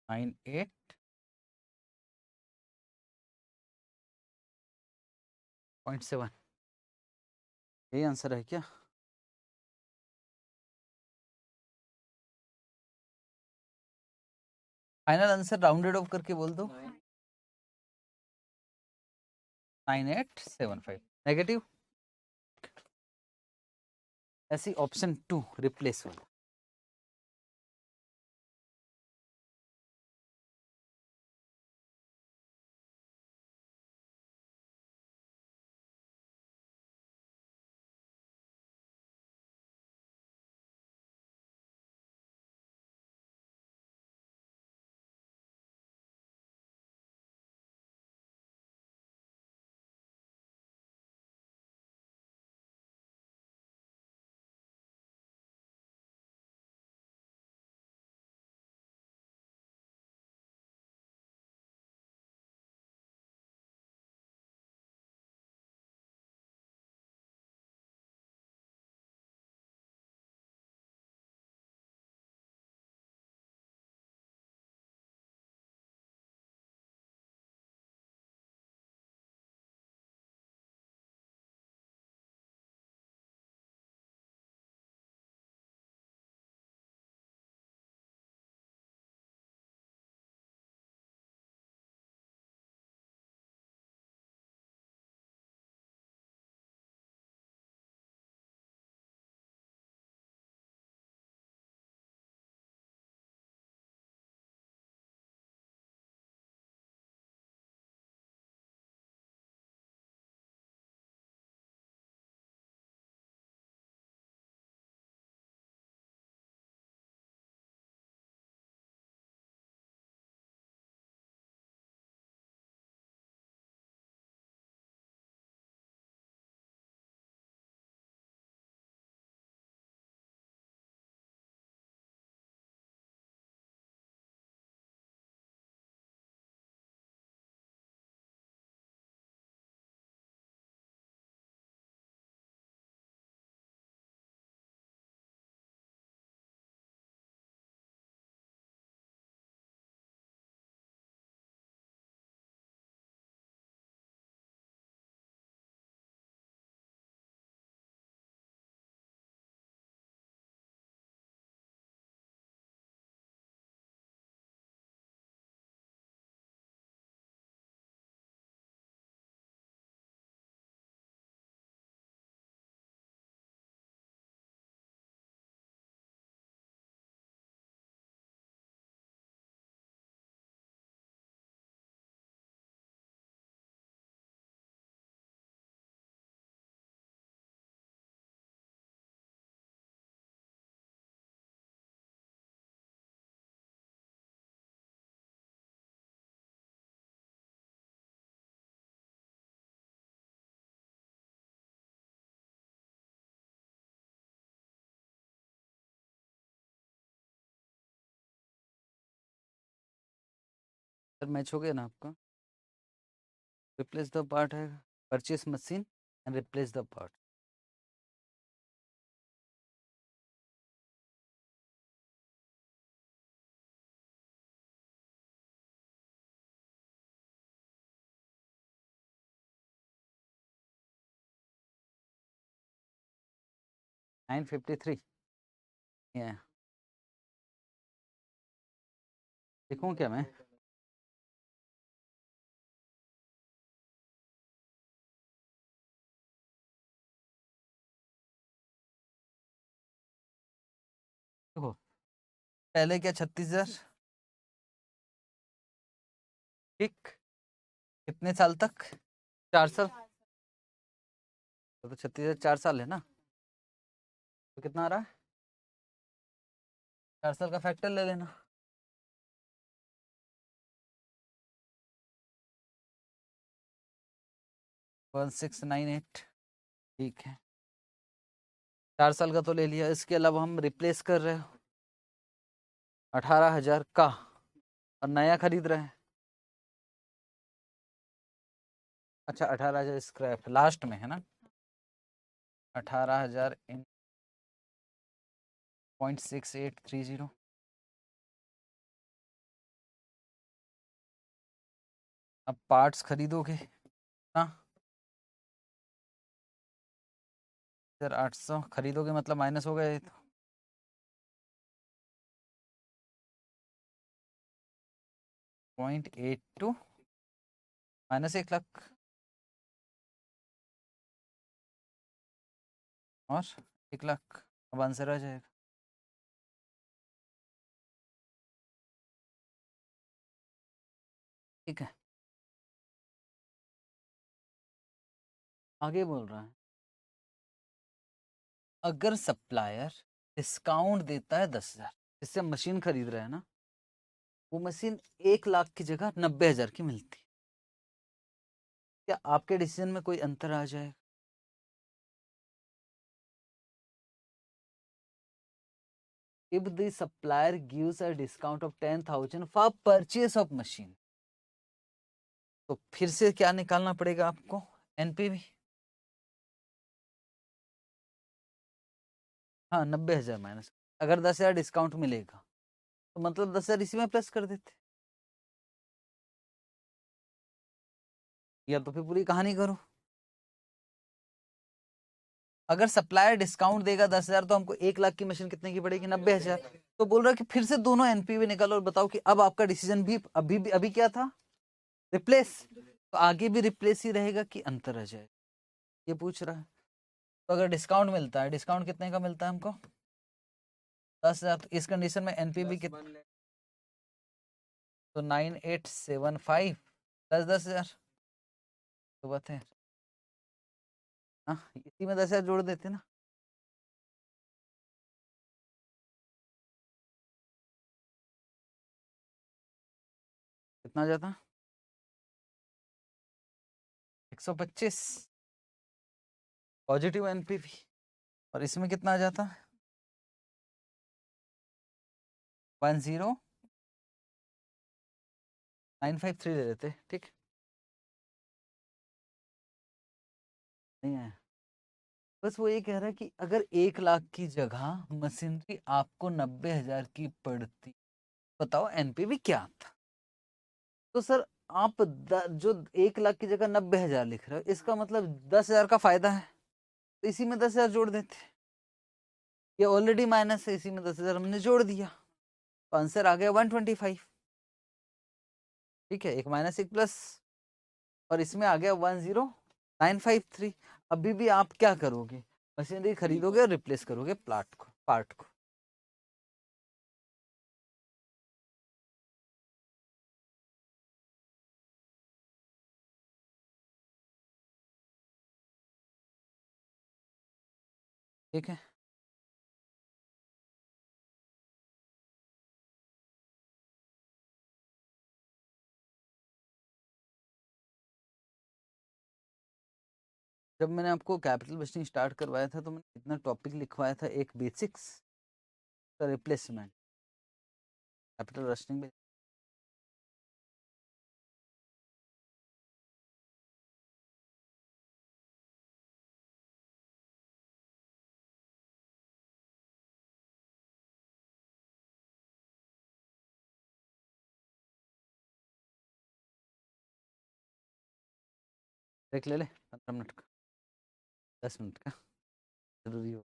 [SPEAKER 1] 98.7 यही आंसर है क्या? फाइनल आंसर राउंडेड ऑफ करके बोल दो 9875 नेगेटिव ऐसी ऑप्शन 2 रिप्लेस हो सर मैच हो गया ना आपका? रिप्लेस द पार्ट है, purchase machine and replace the part. $953 ये लिखूं क्या मैं? देखो पहले क्या 36,000, ठीक, कितने साल तक? 4 साल। तो 36,000 4 साल है ना, तो कितना आ रहा है? 4 साल का फैक्टर ले लेना। 1698, ठीक है। 4 साल का तो ले लिया, इसके अलावा हम रिप्लेस कर रहे हो 18,000 का, और नया खरीद रहे हैं। अच्छा 18,000 स्क्रैप लास्ट में है ना, 18,000 इन 0.6830। अब पार्ट्स खरीदोगे ना, सर 800 खरीदोगे मतलब माइनस हो गए तो 0.82 माइनस 1 लाख, और 1 लाख अब आंसर आ जाएगा। ठीक है, आगे बोल रहा है, अगर सप्लायर डिस्काउंट देता है 10,000, जिससे मशीन खरीद रहे हैं ना, वो मशीन 1 लाख की जगह 90,000 की मिलती है, क्या आपके डिसीजन में कोई अंतर आ जाएगा? If the supplier gives a discount of 10,000 for purchase of machine, तो फिर से क्या निकालना पड़ेगा आपको? एनपीवी। हाँ 90,000 माइनस, अगर 10,000 डिस्काउंट मिलेगा तो मतलब 10,000 इसी में प्लस कर देते, या तो फिर पूरी कहानी करो। अगर सप्लायर डिस्काउंट देगा 10,000 तो हमको 1 लाख की मशीन कितने की पड़ेगी? 90,000। तो बोल रहा है कि फिर से दोनों एनपीवी निकालो और बताओ कि अब आपका डिसीजन भी अभी क्या था? रिप्लेस। तो आगे भी रिप्लेस ही रहेगा कि अंतर आ जाए, ये पूछ रहा है। तो अगर डिस्काउंट मिलता है, डिस्काउंट कितने का मिलता है हमको? 10,000। तो इस कंडीशन में एनपीवी कितना? तो 9875 प्लस 10,000, तो बात है। हाँ इसी में 10,000 जोड़ देते ना। कितना जाता? 125 पॉजिटिव एनपीवी, और इसमें कितना आ जाता? 10953 ले लेते, ठीक। नहीं आया, बस वो ये कह रहा है कि अगर 1 लाख की जगह मशीनरी आपको 90,000 की पड़ती, बताओ एनपीवी क्या था? तो सर आप जो 1 लाख की जगह 90,000 लिख रहे हो, इसका मतलब 10,000 का फायदा है, तो इसी में 10,000 जोड़ देते। ये ऑलरेडी माइनस है, इसी में 10,000 हमने जोड़ दिया, तो आंसर आ गया 125। ठीक है, एक माइनस एक प्लस, और इसमें आ गया 10953। अभी भी आप क्या करोगे? मशीनरी खरीदोगे और रिप्लेस करोगे पार्ट को। ठीक है, जब मैंने आपको कैपिटल बजटिंग स्टार्ट करवाया था तो मैंने इतना टॉपिक लिखवाया था, एक बेसिक्स का रिप्लेसमेंट, कैपिटल बजटिंग ब्रेक ले ले 15 मिनट का, 10 मिनट का जरूरी हो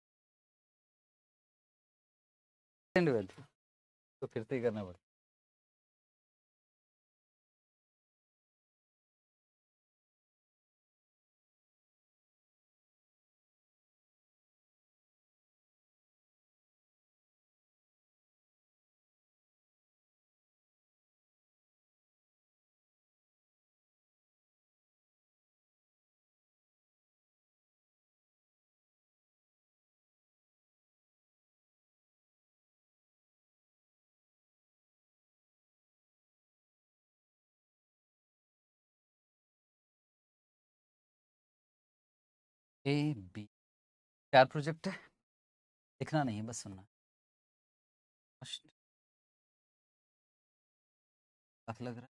[SPEAKER 1] तो फिर से ही करना पड़ता। ए बी 4 प्रोजेक्ट है, लिखना नहीं है बस सुनना। फर्स्ट लाख लग रहा है,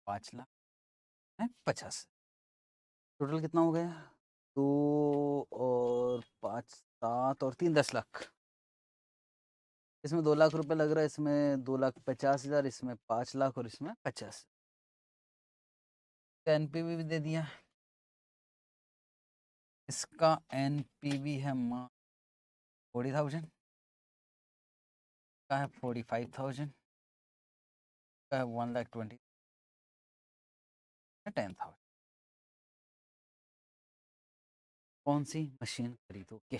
[SPEAKER 1] 5 लाख है 50, टोटल कितना हो गया? 2 और 5 7 और 3 10 लाख। इसमें 2 लाख रुपए लग रहा है, इसमें 2,50,000, इसमें 5 लाख और इसमें 50। एनपीवी भी दे दिया, इसका एनपीवी है 40,000 का है, 45,000 का है, 1,20,000 10,000। कौन सी मशीन खरीदोगे?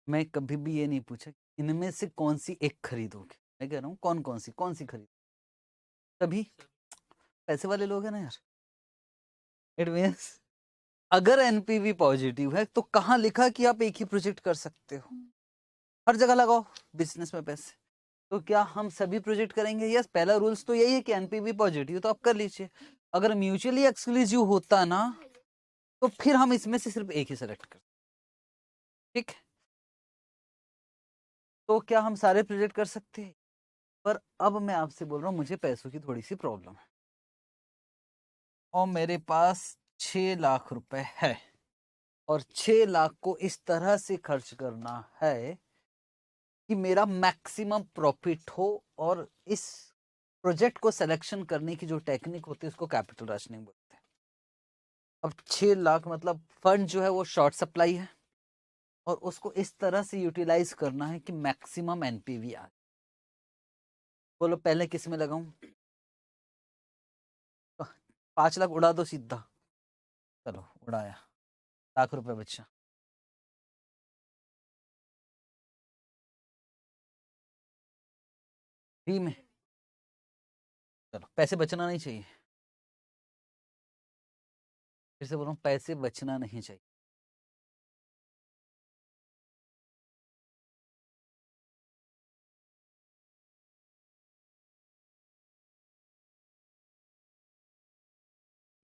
[SPEAKER 1] मैं कभी भी ये नहीं पूछा इनमें से कौन सी एक खरीदोगे, मैं कह रहा हूँ कौन सी खरीद। तभी पैसे वाले लोग हैं ना यार। इट मीन्स अगर एनपीवी पॉजिटिव है तो कहाँ लिखा कि आप एक ही प्रोजेक्ट कर सकते हो? हर जगह लगाओ बिजनेस में पैसे। तो क्या हम सभी प्रोजेक्ट करेंगे? यस, पहला रूल्स तो यही है कि एनपीवी पॉजिटिव तो आप कर लीजिए। अगर म्यूचुअली एक्सक्लूसिव होता ना तो फिर हम इसमें से सिर्फ एक ही सेलेक्ट कर, ठीक है? तो क्या हम सारे प्रोजेक्ट कर सकते हैं? पर अब मैं आपसे बोल रहा हूँ मुझे पैसों की थोड़ी सी प्रॉब्लम है और मेरे पास 6 लाख रुपए है और 6 लाख को इस तरह से खर्च करना है कि मेरा मैक्सिमम प्रॉफिट हो। और इस प्रोजेक्ट को सिलेक्शन करने की जो टेक्निक होती है उसको कैपिटल राशनिंग बोलते हैं। अब 6 लाख मतलब फंड जो है वो शॉर्ट सप्लाई है और उसको इस तरह से यूटिलाइज करना है कि मैक्सिमम एनपीवी आ। बोलो पहले किस में लगाऊं? 5 लाख उड़ा दो सीधा, चलो उड़ाया, लाख रुपए बचा। फ्री में, चलो पैसे बचना नहीं चाहिए। फिर से बोल रहा हूँ पैसे बचना नहीं चाहिए।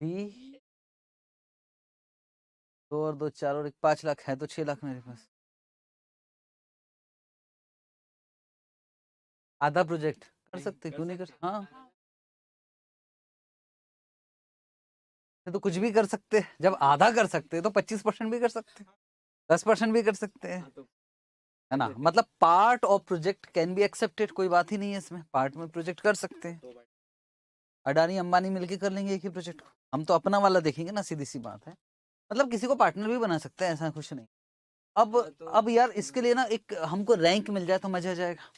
[SPEAKER 1] फ्री 2 और 2 4 और 1 5 लाख है तो 6 लाख मेरे पास। आधा प्रोजेक्ट कर सकते, क्यों नहीं कर? हाँ तो कुछ भी कर सकते हैं। जब आधा कर सकते हैं तो 25% भी कर सकते हैं, 10% भी कर सकते हैं, है ना? मतलब part of project can be accepted, कोई बात ही नहीं है इसमें, पार्ट में प्रोजेक्ट कर सकते हैं। अडानी अंबानी मिलके कर लेंगे एक ही प्रोजेक्ट को, हम तो अपना वाला देखेंगे ना, सीधी सी बात है। मतलब किसी को पार्टनर भी बना सकते हैं, ऐसा कुछ नहीं। अब यार इसके लिए ना एक हमको रैंक मिल जाए तो मजा आ जाएगा।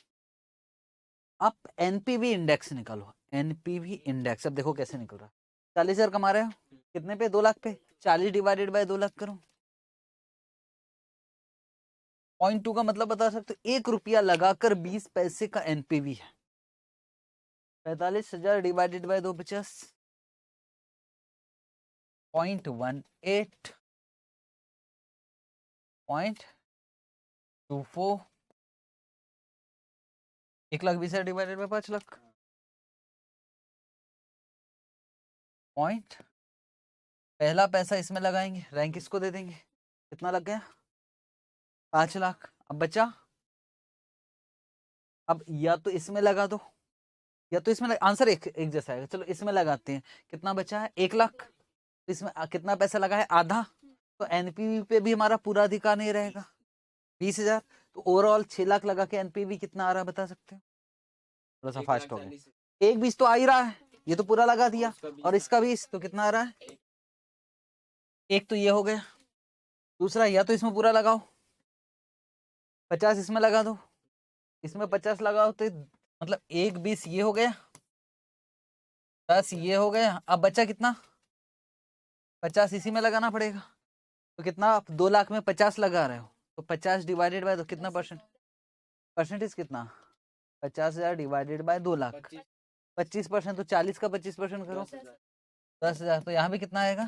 [SPEAKER 1] आप एनपीवी इंडेक्स निकालो, एनपीवी इंडेक्स। अब देखो कैसे निकल रहा है। 40,000 कमा रहे हो कितने पे? 2 लाख पे। 40 डिवाइडेड बाय 2 लाख करो, 0.2 का मतलब बता सकते हो? 1 रुपया लगाकर 20 पैसे का एनपीवी है। 45,000 divided by 2 50, 0.18, 0.24, 1,20,000 divided by 5 lakh, point. पहला पैसा इसमें लगाएंगे, रैंक इसको दे देंगे, कितना लग गया? 5 लाख। अब बचा, अब या तो इसमें लगा दो या तो इसमें आंसर एक एक जैसा आएगा। चलो इसमें लगाते हैं, कितना बचा है? 1 लाख। इसमें कितना पैसा लगा है? आधा। तो एनपीवी पे भी हमारा पूरा अधिकार नहीं रहेगा। 20,000 तो ओवरऑल 6 लाख लगा के एनपीवी कितना आ रहा है बता सकते हो? थोड़ा सा फास्ट हो गया। 1,20 तो आ ही रहा है, ये तो पूरा लगा दिया, और इसका 20 तो कितना आ रहा है? एक तो ये हो गया, दूसरा या तो इसमें पूरा लगाओ, 50 इसमें लगा दो, इसमें 50 लगाओ, तो मतलब 1,20 ये हो गया, 10 ये हो गया, अब बचा कितना? 50 इसी में लगाना पड़ेगा। तो कितना आप 2 लाख में 50 लगा रहे हो, तो 50 डिवाइडेड बाय, तो कितना परसेंट, परसेंटेज कितना? 50,000 डिवाइडेड बाय 2 लाख, 25%, तो 40 का 25% करो, 10,000। तो यहाँ भी कितना आएगा?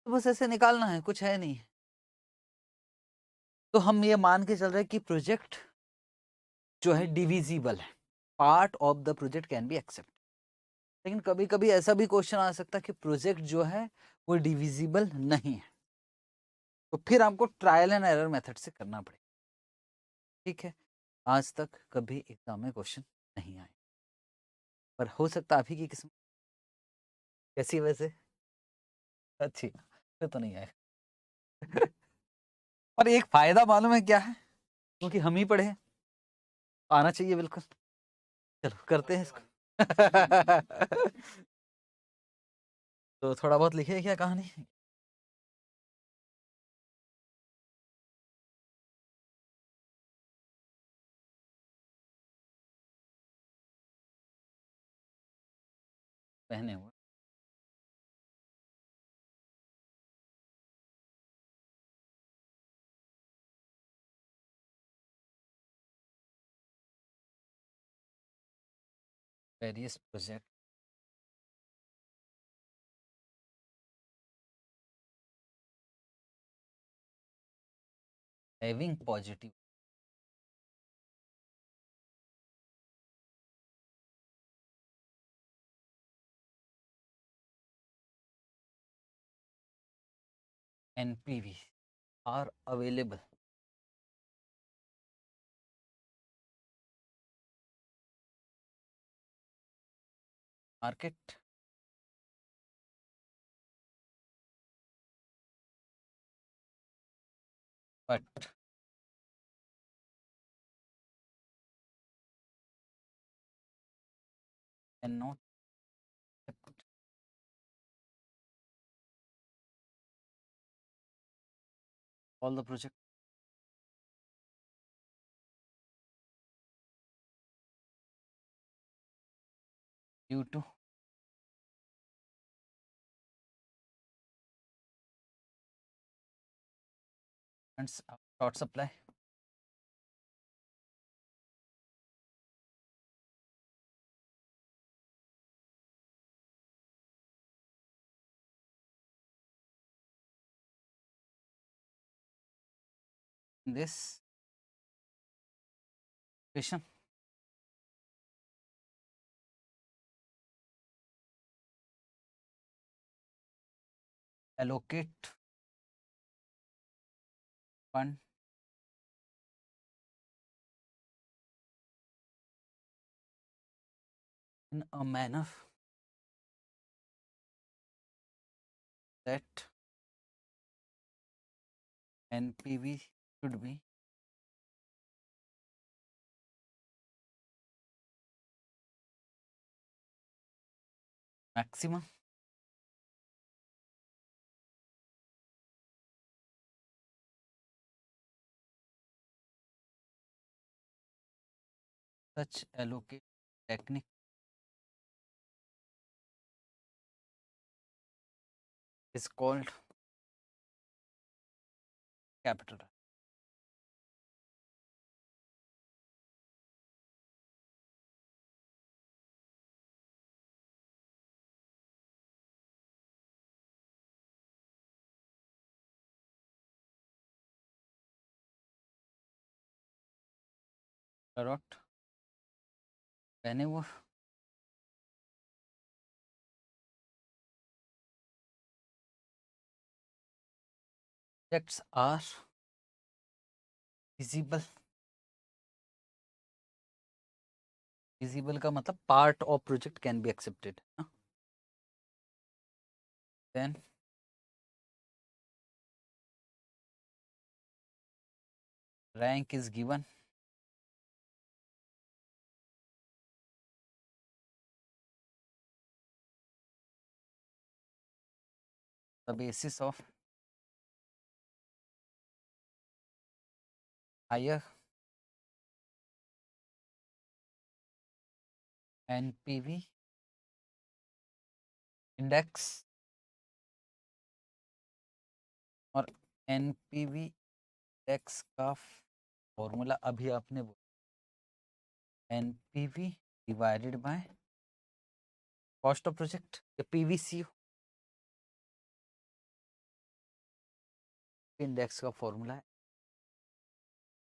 [SPEAKER 1] तो बस ऐसे निकालना है, कुछ है नहीं। तो हम ये मान के चल रहे हैं कि प्रोजेक्ट जो है डिविजिबल है, part of the project can be accept. लेकिन कभी कभी ऐसा भी क्वेश्चन आ सकता है कि प्रोजेक्ट जो है वो डिविजिबल नहीं है, तो फिर हमको ट्रायल एंड एरर मेथड से करना पड़ेगा। ठीक है, आज तक कभी एग्जाम में क्वेश्चन नहीं आए, पर हो सकता है अभी की किस्मत कैसी वैसे अच्छी, फिर तो नहीं आए। पर एक फायदा मालूम है क्या है? क्योंकि हम ही पढ़े, आना चाहिए बिल्कुल। चलो करते हैं इसको। तो थोड़ा बहुत लिखे क्या कहानी? पहने हुए various project having positive NPV are available market but can not all the project due to short supply, this question allocate fund in a manner that NPV should be maximum such allocate technique is called capital. Correct. Whenever projects are visible, visible का मतलब part of project can be accepted, then rank is given. The basis of higher NPV index और NPV index का formula अभी आपने NPV divided by cost of project या PVC index का formula है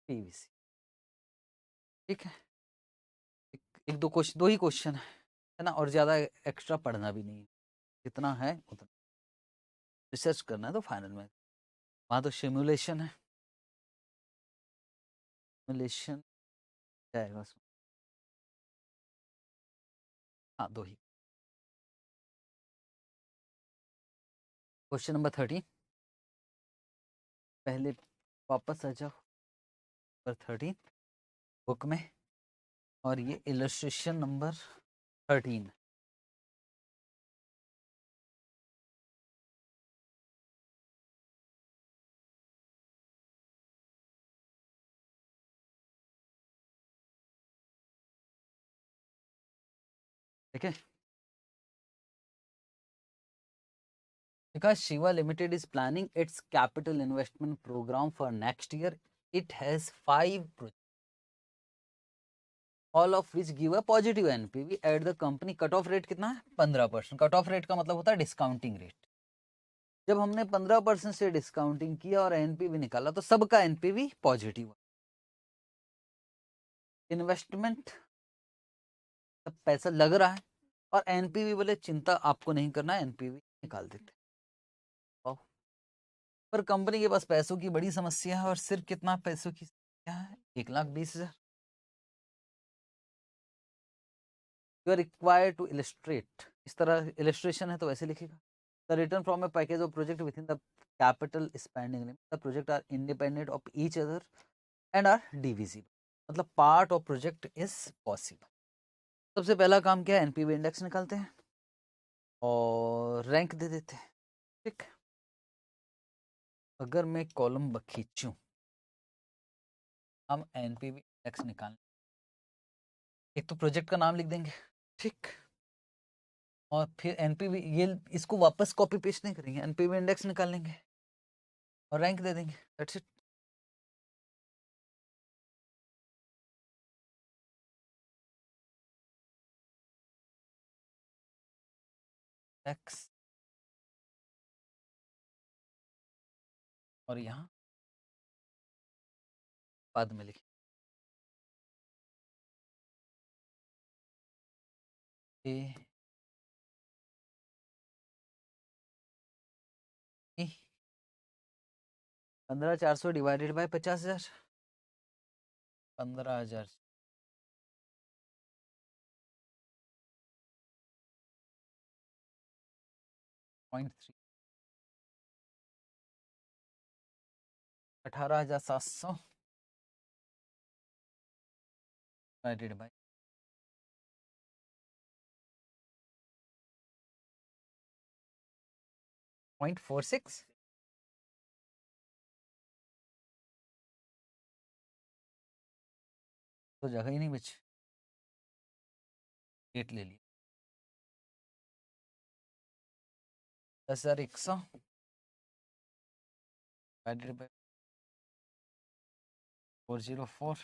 [SPEAKER 1] PVC। ठीक है, एक दो क्वेश्चन, 2 ही क्वेश्चन है ना, और ज़्यादा एक्स्ट्रा पढ़ना भी नहीं है, जितना है उतना रिसर्च करना है। तो फाइनल में वहाँ तो सिमुलेशन है, सिमुलेशन जाएगा उसमें। हाँ 2 ही। क्वेश्चन नंबर 13, पहले वापस आ जाओ नंबर 13 बुक में, और ये इलस्ट्रेशन नंबर 13। ठीक है, because Shiva Limited is planning its capital investment program for next year, it has 5 projects, all of which give a positive NPV at the company cut off rate कितना है 15%। Cut off rate का मतलब होता है discounting rate. जब हमने 15% से discounting किया और एनपीवी निकाला तो सबका एनपीवी पॉजिटिव। इन्वेस्टमेंट पैसा लग रहा है और एनपीवी बोले चिंता आपको नहीं करना, एनपीवी निकाल देते। पर कंपनी के पास पैसों की बड़ी समस्या है, और सिर्फ कितना पैसों की समस्या है 1,20,000। You are required to illustrate, इस तरह इलस्ट्रेशन है तो वैसे लिखेगा। The return from a package of project within the capital spending limit, the project are independent of each other and are divisible, मतलब part of project is possible. सबसे पहला काम क्या है, एनपीवी इंडेक्स निकालते हैं और रैंक दे देते हैं। ठीक, अगर मैं कॉलम खींचूं, हम एनपीवी इंडेक्स निकालें, एक तो प्रोजेक्ट का नाम लिख देंगे, ठीक, और फिर एनपीवी, ये इसको वापस कॉपी पेस्ट नहीं करेंगे, एनपीवी इंडेक्स निकाल लेंगे और रैंक दे देंगे, दैट्स इट। एक्स, और यहाँ बाद में लिखें ए 15,400 डिवाइडेड बाय 50,000, 15,000 0.3, 18,700 डिवाइडेड बाय 0.46, तो जगह ही नहीं बची, 8 ले लिया। 10,100 divided by 404,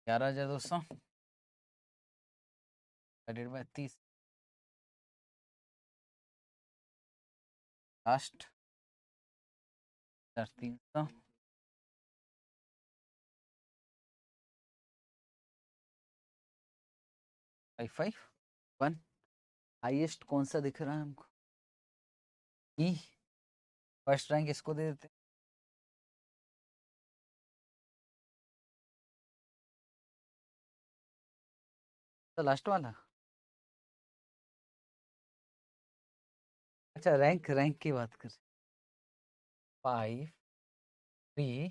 [SPEAKER 1] 11,200 divided by 30, last 300 551। Highest कौन सा दिख रहा है हमको, ई, फर्स्ट रैंक इसको दे देते, तो लास्ट वाला। अच्छा, रैंक रैंक की बात कर, 5, 3,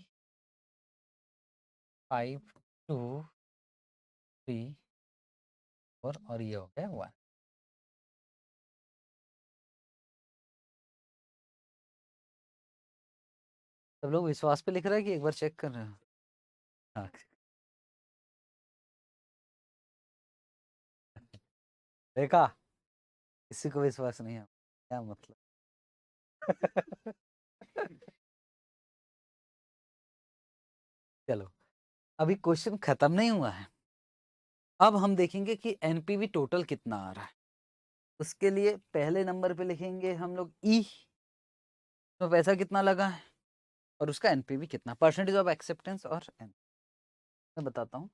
[SPEAKER 1] 5 2 3 4 और ये हो गया 1। सब लोग विश्वास पे लिख रहे हैं कि एक बार चेक कर रहे हो? हाँ देखा, किसी को विश्वास नहीं है, क्या मतलब। चलो, अभी क्वेश्चन खत्म नहीं हुआ है। अब हम देखेंगे कि एनपीवी टोटल कितना आ रहा है। उसके लिए पहले नंबर पे लिखेंगे हम लोग ई, तो पैसा कितना लगा है, और उसका एनपीवी कितना, परसेंटेज ऑफ एक्सेप्टेंस और एन। मैं बताता हूँ।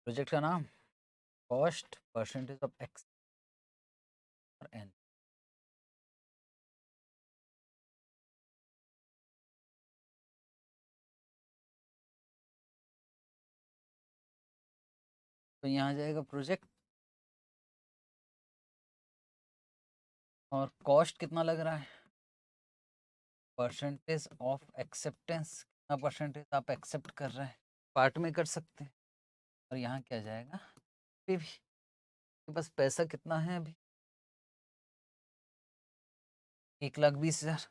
[SPEAKER 1] प्रोजेक्ट का नाम, कॉस्ट, परसेंटेज ऑफ एक्स और एन। तो यहाँ जाएगा प्रोजेक्ट, और कॉस्ट कितना लग रहा है, परसेंटेज ऑफ एक्सेप्टेंस, कितना परसेंटेज आप एक्सेप्ट कर रहे हैं, पार्ट में कर सकते हैं। और यहाँ क्या जाएगा, पीवी, बस पैसा कितना है अभी, 1,20,000।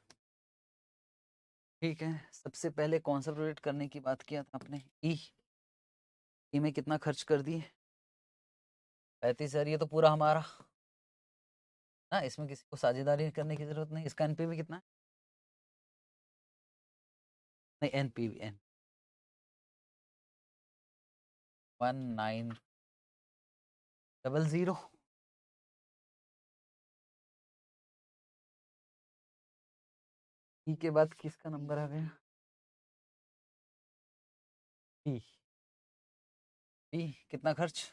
[SPEAKER 1] ठीक है, सबसे पहले कौन सा प्रोजेक्ट करने की बात किया था आपने, ई में कितना खर्च कर दिए, 35,000। ये तो पूरा हमारा ना, इसमें किसी को साझेदारी करने की जरूरत नहीं। इसका एनपीवी कितना है, नहीं एनपीवी, एन 1900। ई के बाद किसका नंबर आ गया, ई, ई कितना खर्च,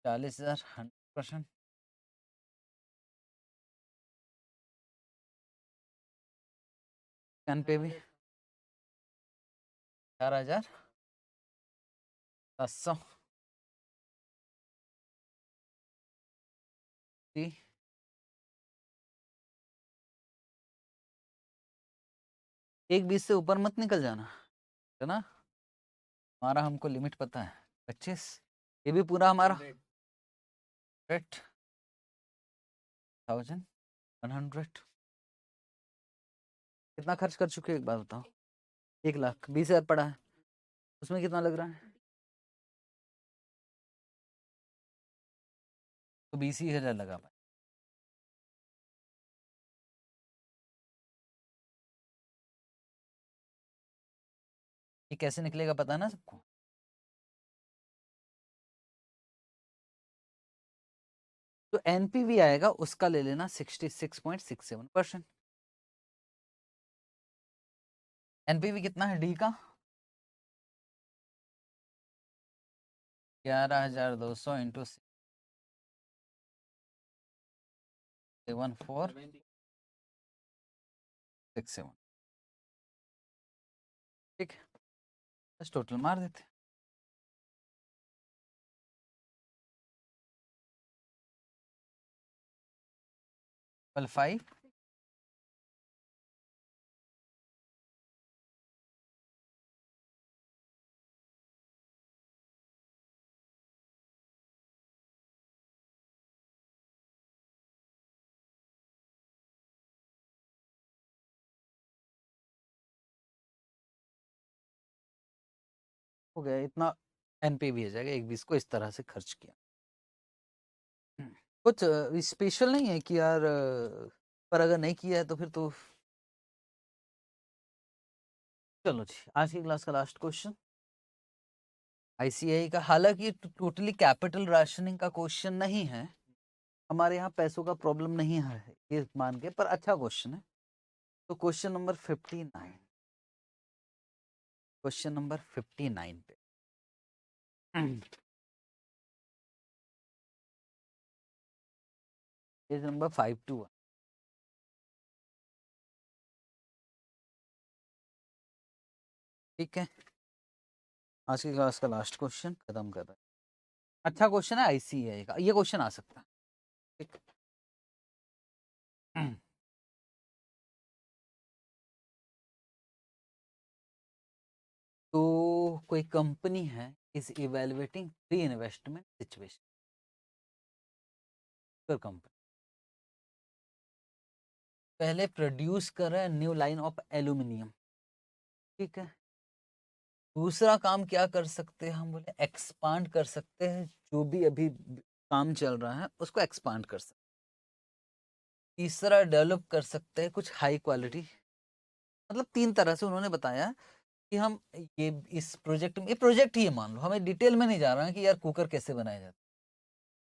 [SPEAKER 1] 40,000, 100%। एनपीवी 4,700। टी, एक 20 से ऊपर मत निकल जाना, है ना, हमारा हमको लिमिट पता है 25। ये भी पूरा हमारा 100,100। कितना खर्च कर चुके हैं एक बार बताओ, 1,20,000 पड़ा है, उसमें कितना लग रहा है, तो 20,000 लगा पाए। ये कैसे निकलेगा पता है ना सबको, तो एनपीवी आएगा उसका ले लेना 66.67%। एनपीवी कितना है डी का, 11,200 इंटू 7467। ठीक है, बस टोटल मार देते, कल 5 हो गया इतना, एनपीवी आ जाएगा 1,20 को इस तरह से खर्च किया। कुछ स्पेशल नहीं है कि यार पर अगर नहीं किया है तो फिर तो। चलो जी, आज की क्लास का लास्ट क्वेश्चन आईसीआई का, हालांकि टोटली कैपिटल राशनिंग का क्वेश्चन नहीं है, हमारे यहाँ पैसों का प्रॉब्लम नहीं है ये मान के, पर अच्छा क्वेश्चन है। तो क्वेश्चन नंबर 59, क्वेश्चन नंबर 59 पे पेज नंबर 521। ठीक है, आज की क्लास का लास्ट क्वेश्चन खत्म कर रहे हैं। अच्छा क्वेश्चन है आईसीआई का, ये क्वेश्चन आ सकता है। ठीक। तो कोई कंपनी है is evaluating pre investment situation. Company पहले प्रोड्यूस कर रहा है न्यू लाइन ऑफ एल्यूमिनियम, ठीक है। दूसरा काम क्या कर सकते हैं हम, बोले एक्सपांड कर सकते हैं, जो भी अभी काम चल रहा है उसको एक्सपांड कर सकते हैं। तीसरा डेवलप कर सकते हैं कुछ हाई क्वालिटी, मतलब 3 तरह से उन्होंने बताया कि हम ये इस प्रोजेक्ट में, ये प्रोजेक्ट ही है मान लो, हमें डिटेल में नहीं जा रहा है कि यार कुकर कैसे बनाया जाता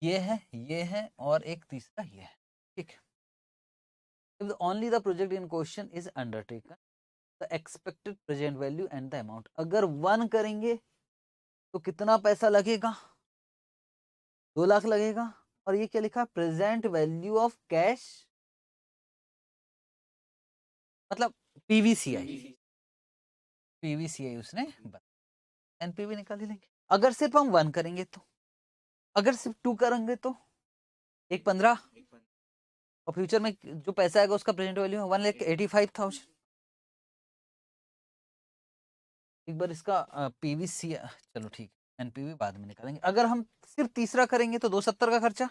[SPEAKER 1] है, ये है और एक तीसरा ये है, ठीक है। If only the project in question is undertaken, the expected present value and the amount, अगर 1 करेंगे तो कितना पैसा लगेगा, 2 लाख लगेगा। और ये क्या लिखा, प्रेजेंट वैल्यू ऑफ कैश, मतलब पीवीसीआई, पीवीसीआई उसने एनपीवी निकाल ही लेंगे। अगर सिर्फ हम 1 करेंगे तो, अगर सिर्फ 2 करेंगे तो 1,15, और फ्यूचर में जो पैसा आएगा उसका प्रेजेंट वैल्यू है 1,85,000। एक बार इसका पीवीसी, चलो ठीक है, एनपीवी बाद में निकालेंगे। अगर हम सिर्फ तीसरा करेंगे तो 270 का खर्चा,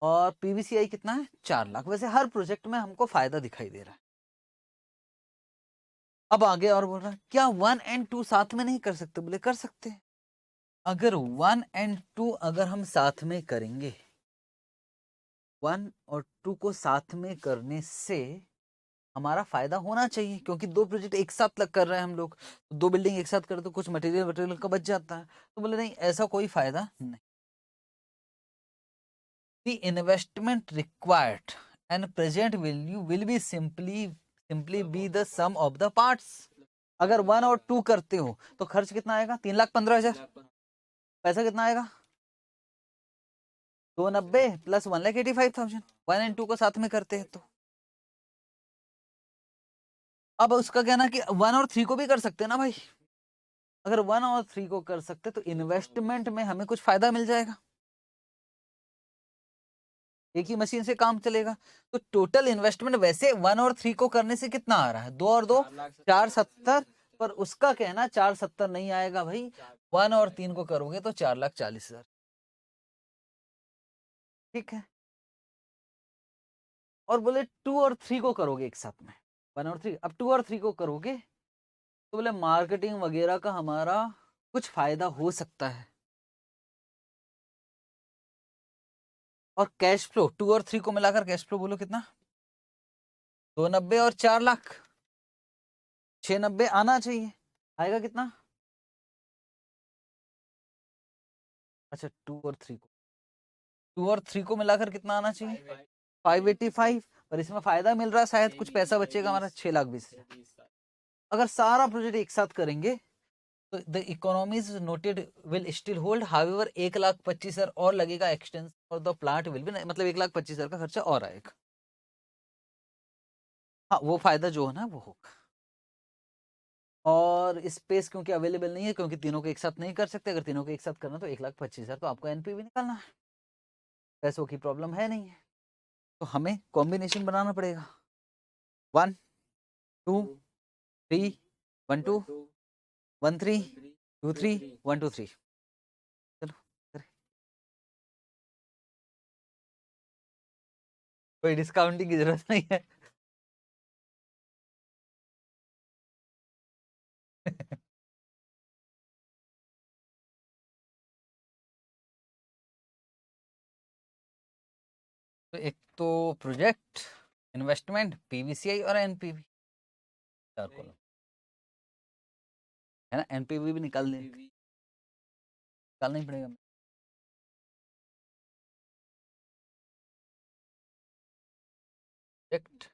[SPEAKER 1] और पीवीसीआई कितना है 4 लाख। वैसे हर प्रोजेक्ट में हमको फायदा दिखाई दे रहा है। अब आगे और बोल रहा है क्या 1 एंड 2 साथ में नहीं कर सकते, बोले कर सकते हैं। अगर 1 एंड 2 अगर हम साथ में करेंगे, 1 और 2 को साथ में करने से हमारा फायदा होना चाहिए, क्योंकि 2 प्रोजेक्ट एक साथ लग कर रहे हैं हम लोग, 2 बिल्डिंग एक साथ करें तो कुछ मटेरियल का बच जाता है। तो बोले नहीं, ऐसा कोई फायदा नहीं। The investment required and present value will be simply be the sum of the parts। अगर 1 और 2 करते हो तो खर्च कितना आएगा, 3,15,000। पैसा कितना आएगा, 290 प्लस 1,85,000। 1 एंड 2 को साथ में करते हैं तो अब उसका कहना कि 1 और 3 को भी कर सकते हैं ना भाई। अगर 1 और 3 को कर सकते तो इन्वेस्टमेंट में हमें कुछ फायदा मिल जाएगा, एक ही मशीन से काम चलेगा। तो टोटल इन्वेस्टमेंट वैसे 1 और 3 को करने से कितना आ रहा है, 2 और 2 470, पर उसका कहना 470 नहीं आएगा भाई, 1 और 3 को करोगे तो 4,40,000, ठीक है। और बोले 2 और 3 को करोगे एक साथ में, 1 और 3, अब 2 और 3 को करोगे तो बोले मार्केटिंग वगैरह का हमारा कुछ फायदा हो सकता है। और कैश फ्लो 2 और 3 को मिलाकर कैश फ्लो बोलो कितना, 290 और 4 लाख, 690 आना चाहिए। आएगा कितना, अच्छा 2 और 3 को मिलाकर कितना आना चाहिए, 585। पर इसमें फायदा मिल रहा है, शायद कुछ पैसा बचेगा हमारा 6,20,000। अगर सारा प्रोजेक्ट एक साथ करेंगे तो the economies noted will still hold, however 1,25,000 और लगेगा एक्सटेंशन और द प्लांट विल भी, मतलब 1,25,000 का खर्चा और आएगा। हाँ वो फायदा जो है ना वो होगा। और स्पेस क्योंकि अवेलेबल नहीं है, क्योंकि तीनों को एक साथ नहीं कर सकते, अगर तीनों को एक साथ करना तो 1,25,000, तो आपको एनपीवी निकालना है, पैसों की प्रॉब्लम है नहीं है। तो हमें कॉम्बिनेशन बनाना पड़ेगा, 1 2 3 1 2 1 3 2 3 1 2 3। चलो करें। कोई डिस्काउंटिंग की जरूरत नहीं है। तो एक तो प्रोजेक्ट, इन्वेस्टमेंट, पीवीसीआई और एनपीवी, 4 कॉलम है ना। एनपीवी भी निकालना ही पड़ेगा। प्रोजेक्ट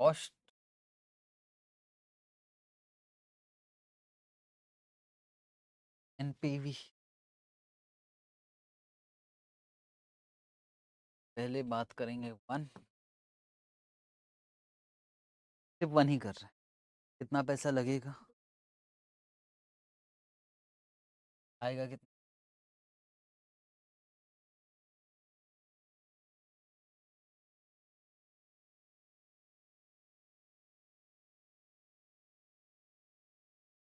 [SPEAKER 1] कॉस्ट एनपीवी पहले बात करेंगे 1, सिर्फ 1 ही कर रहे हैं। कितना पैसा लगेगा, आएगा कितना?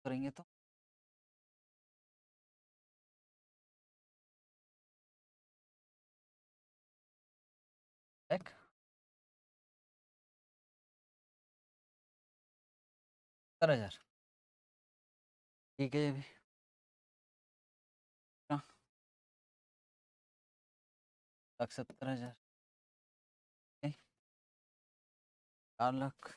[SPEAKER 1] करेंगे तो एक 70,000 ठीक है। अभी 1,70,000 4,00,000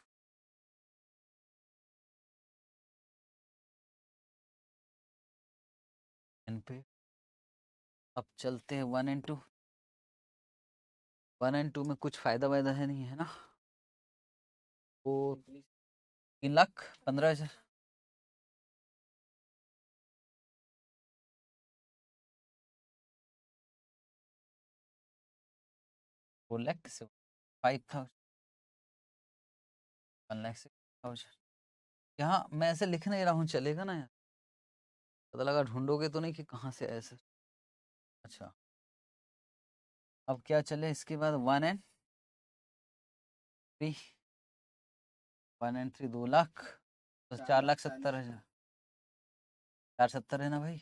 [SPEAKER 1] एनपी। अब चलते हैं 1 एंड 2। 1 एंड 2 में कुछ फायदा वायदा है नहीं, है ना? वो 3,15,000 4,00,000 से 5,000 1,06,000। यहाँ मैं ऐसे लिख नहीं रहा हूँ, चलेगा ना यार? पता लगा ढूंढोगे तो नहीं कि कहाँ से आया सर। अच्छा, अब क्या चले इसके बाद 1 एंड 3। 1 एंड 3 2,00,000 तो 4,70,000। 470 है ना भाई?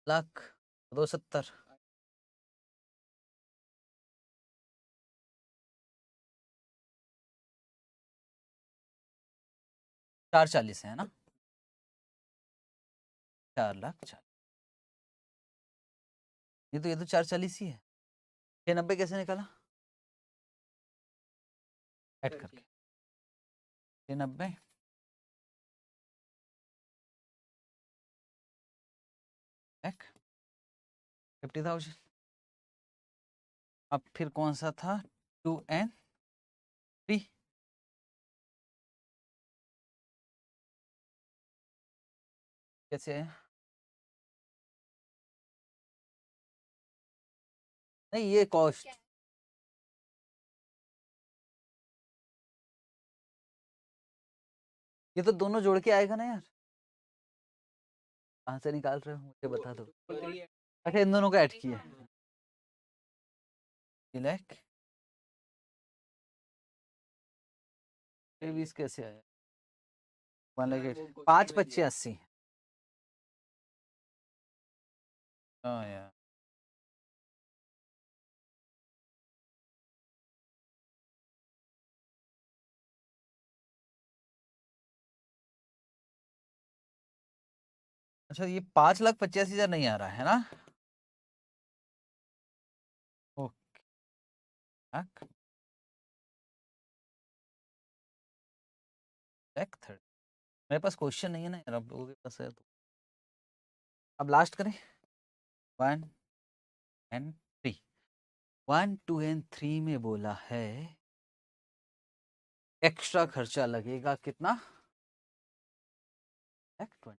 [SPEAKER 1] लाख 270। 440 है ना? 4,40,000। ये तो 440 ही है। 690 कैसे निकाला? ऐड करके 690 एक 50,000। अब फिर कौन सा था? 2 एंड 3। कैसे है? नहीं, ये कॉस्ट ये तो दोनों जोड़ के आएगा ना यार। कहाँ से निकाल रहे हो मुझे बता दो। अच्छा, इन दोनों को ऐड किया 3,00,000। 20 कैसे आया? 1,08,000 5 25 80। हाँ यार, अच्छा ये 5,85,000 नहीं आ रहा है ना? ओके, मेरे पास क्वेश्चन नहीं है ना यार, आप लोगों के पास है तो। अब लास्ट करें 1 एंड 3। 1 2 एंड 3 में बोला है एक्स्ट्रा खर्चा लगेगा कितना? 20।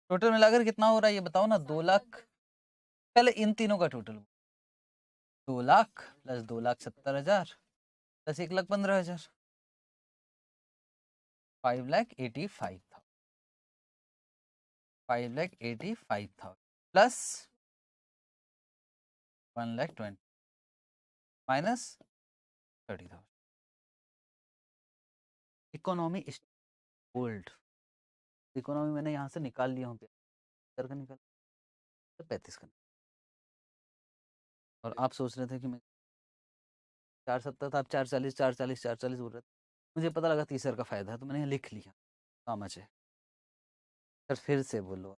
[SPEAKER 1] टोटल मिलाकर कितना हो रहा है ये बताओ ना? 2,00,000। पहले इन तीनों का total 2,00,000 plus 2,70,000 plus 1,15,000 5,85,000। 5,85,000 plus 1,20,000 minus 30,000। Economy old economy मैंने यहाँ से निकाल लिया हूँ। का निकाल तो 35 का। और आप सोच रहे थे कि मैं 470 था, आप 440 440 440 बोल रहे थे। मुझे पता लगा 30,000 का फायदा है तो मैंने लिख लिया। समझ है सर? फिर से बोलो।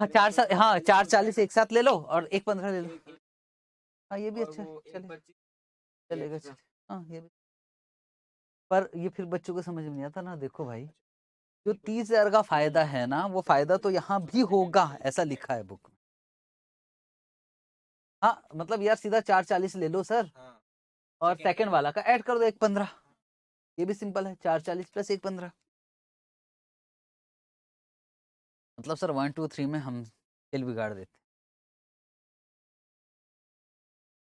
[SPEAKER 1] हाँ 440 एक साथ ले लो और 115 ले लो। हाँ ये भी अच्छा है, चलेगा चलेगा। हाँ ये भी, पर ये फिर बच्चों को समझ में नहीं आता ना। देखो भाई, जो 30,000 का फायदा है ना, वो फायदा तो यहाँ भी होगा, ऐसा लिखा है बुक में। हाँ मतलब यार सीधा 440 ले लो सर, और सेकंड वाला का ऐड कर दो 115। ये भी सिंपल है, 440 प्लस 115। मतलब सर 1 2 3 में हम खेल बिगाड़ देते।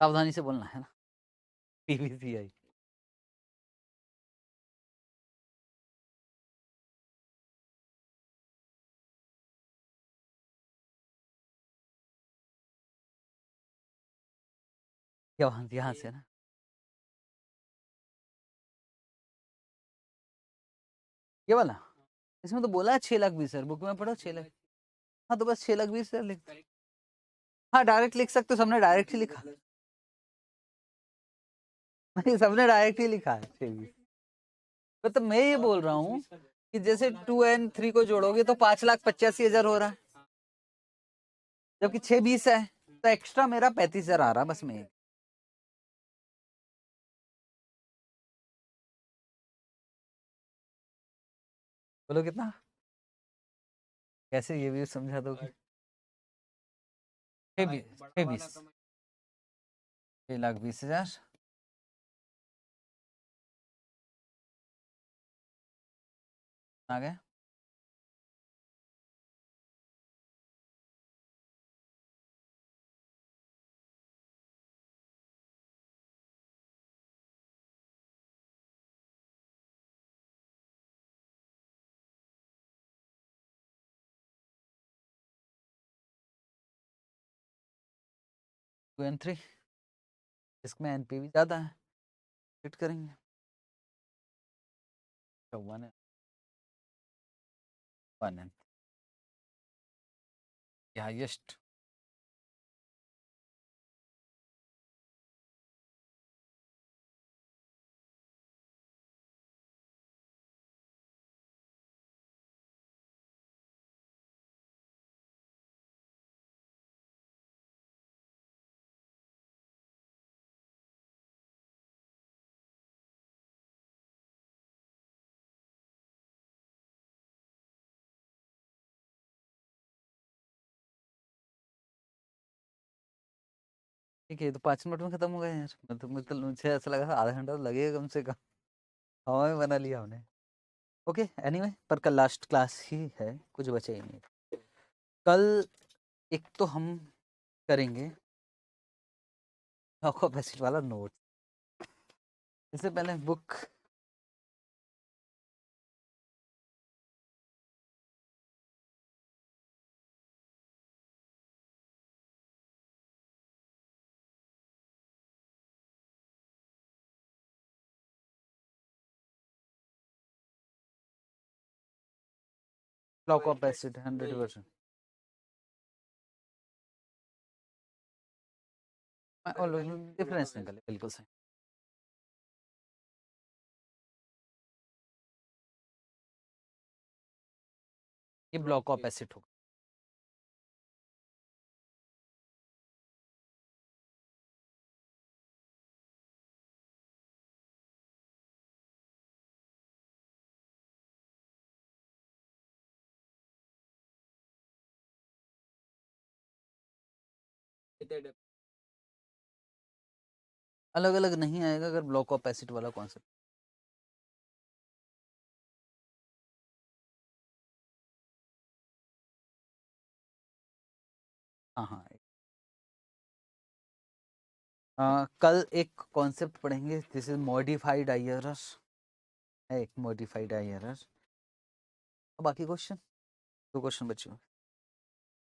[SPEAKER 1] सावधानी से बोलना है ना, पीवीसीआई। यहाँ से ना, ये वाला, इसमें तो बोला है 6,20,000, बुक में पढ़ो 6,00,000। हाँ तो बस 6,20,000 लिख। हाँ डायरेक्ट लिख सकते हो, सबने डायरेक्ट ही लिखा। नहीं सबने डायरेक्ट ही लिखा है 6,20,000। तो मैं ये बोल रहा हूँ कि जैसे 2 and 3 को जोड़ोगे तो 5,85,000 हो रहा है, जबकि 6,20 है, तो एक्स्ट्रा मेरा 35,000 आ रहा है बस में। बोलो कितना, कैसे ये भी समझा दो कि 6,20,000 आ गए। टू एंड थ्री, इसमें एनपीवी ज्यादा है, फिट करेंगे। 1 है, 1 है हाइएस्ट। ठीक है, तो 5 मिनट में खत्म हो गए यार। मतलब मुझे ऐसा लगा था आधा घंटा तो लगेगा कम से कम। हवा में बना लिया हमने। ओके एनीवे, पर कल लास्ट क्लास ही है, कुछ बचे ही नहीं। कल एक तो हम करेंगे कैपेसिटी वाला नोट। इससे पहले book, block of acid 100%। Difference निकले, बिल्कुल सही। ये ब्लॉक ऑफ एसिड होगा। अलग अलग नहीं आएगा अगर ब्लॉक ऑफ एसिड वाला कॉन्सेप्ट। हाँ हाँ। कल एक कॉन्सेप्ट पढ़ेंगे, दिस इज मॉडिफाइड आईआरआर है, एक मॉडिफाइड आईआरआर। बाकी क्वेश्चन, 2 क्वेश्चन बचे हुए।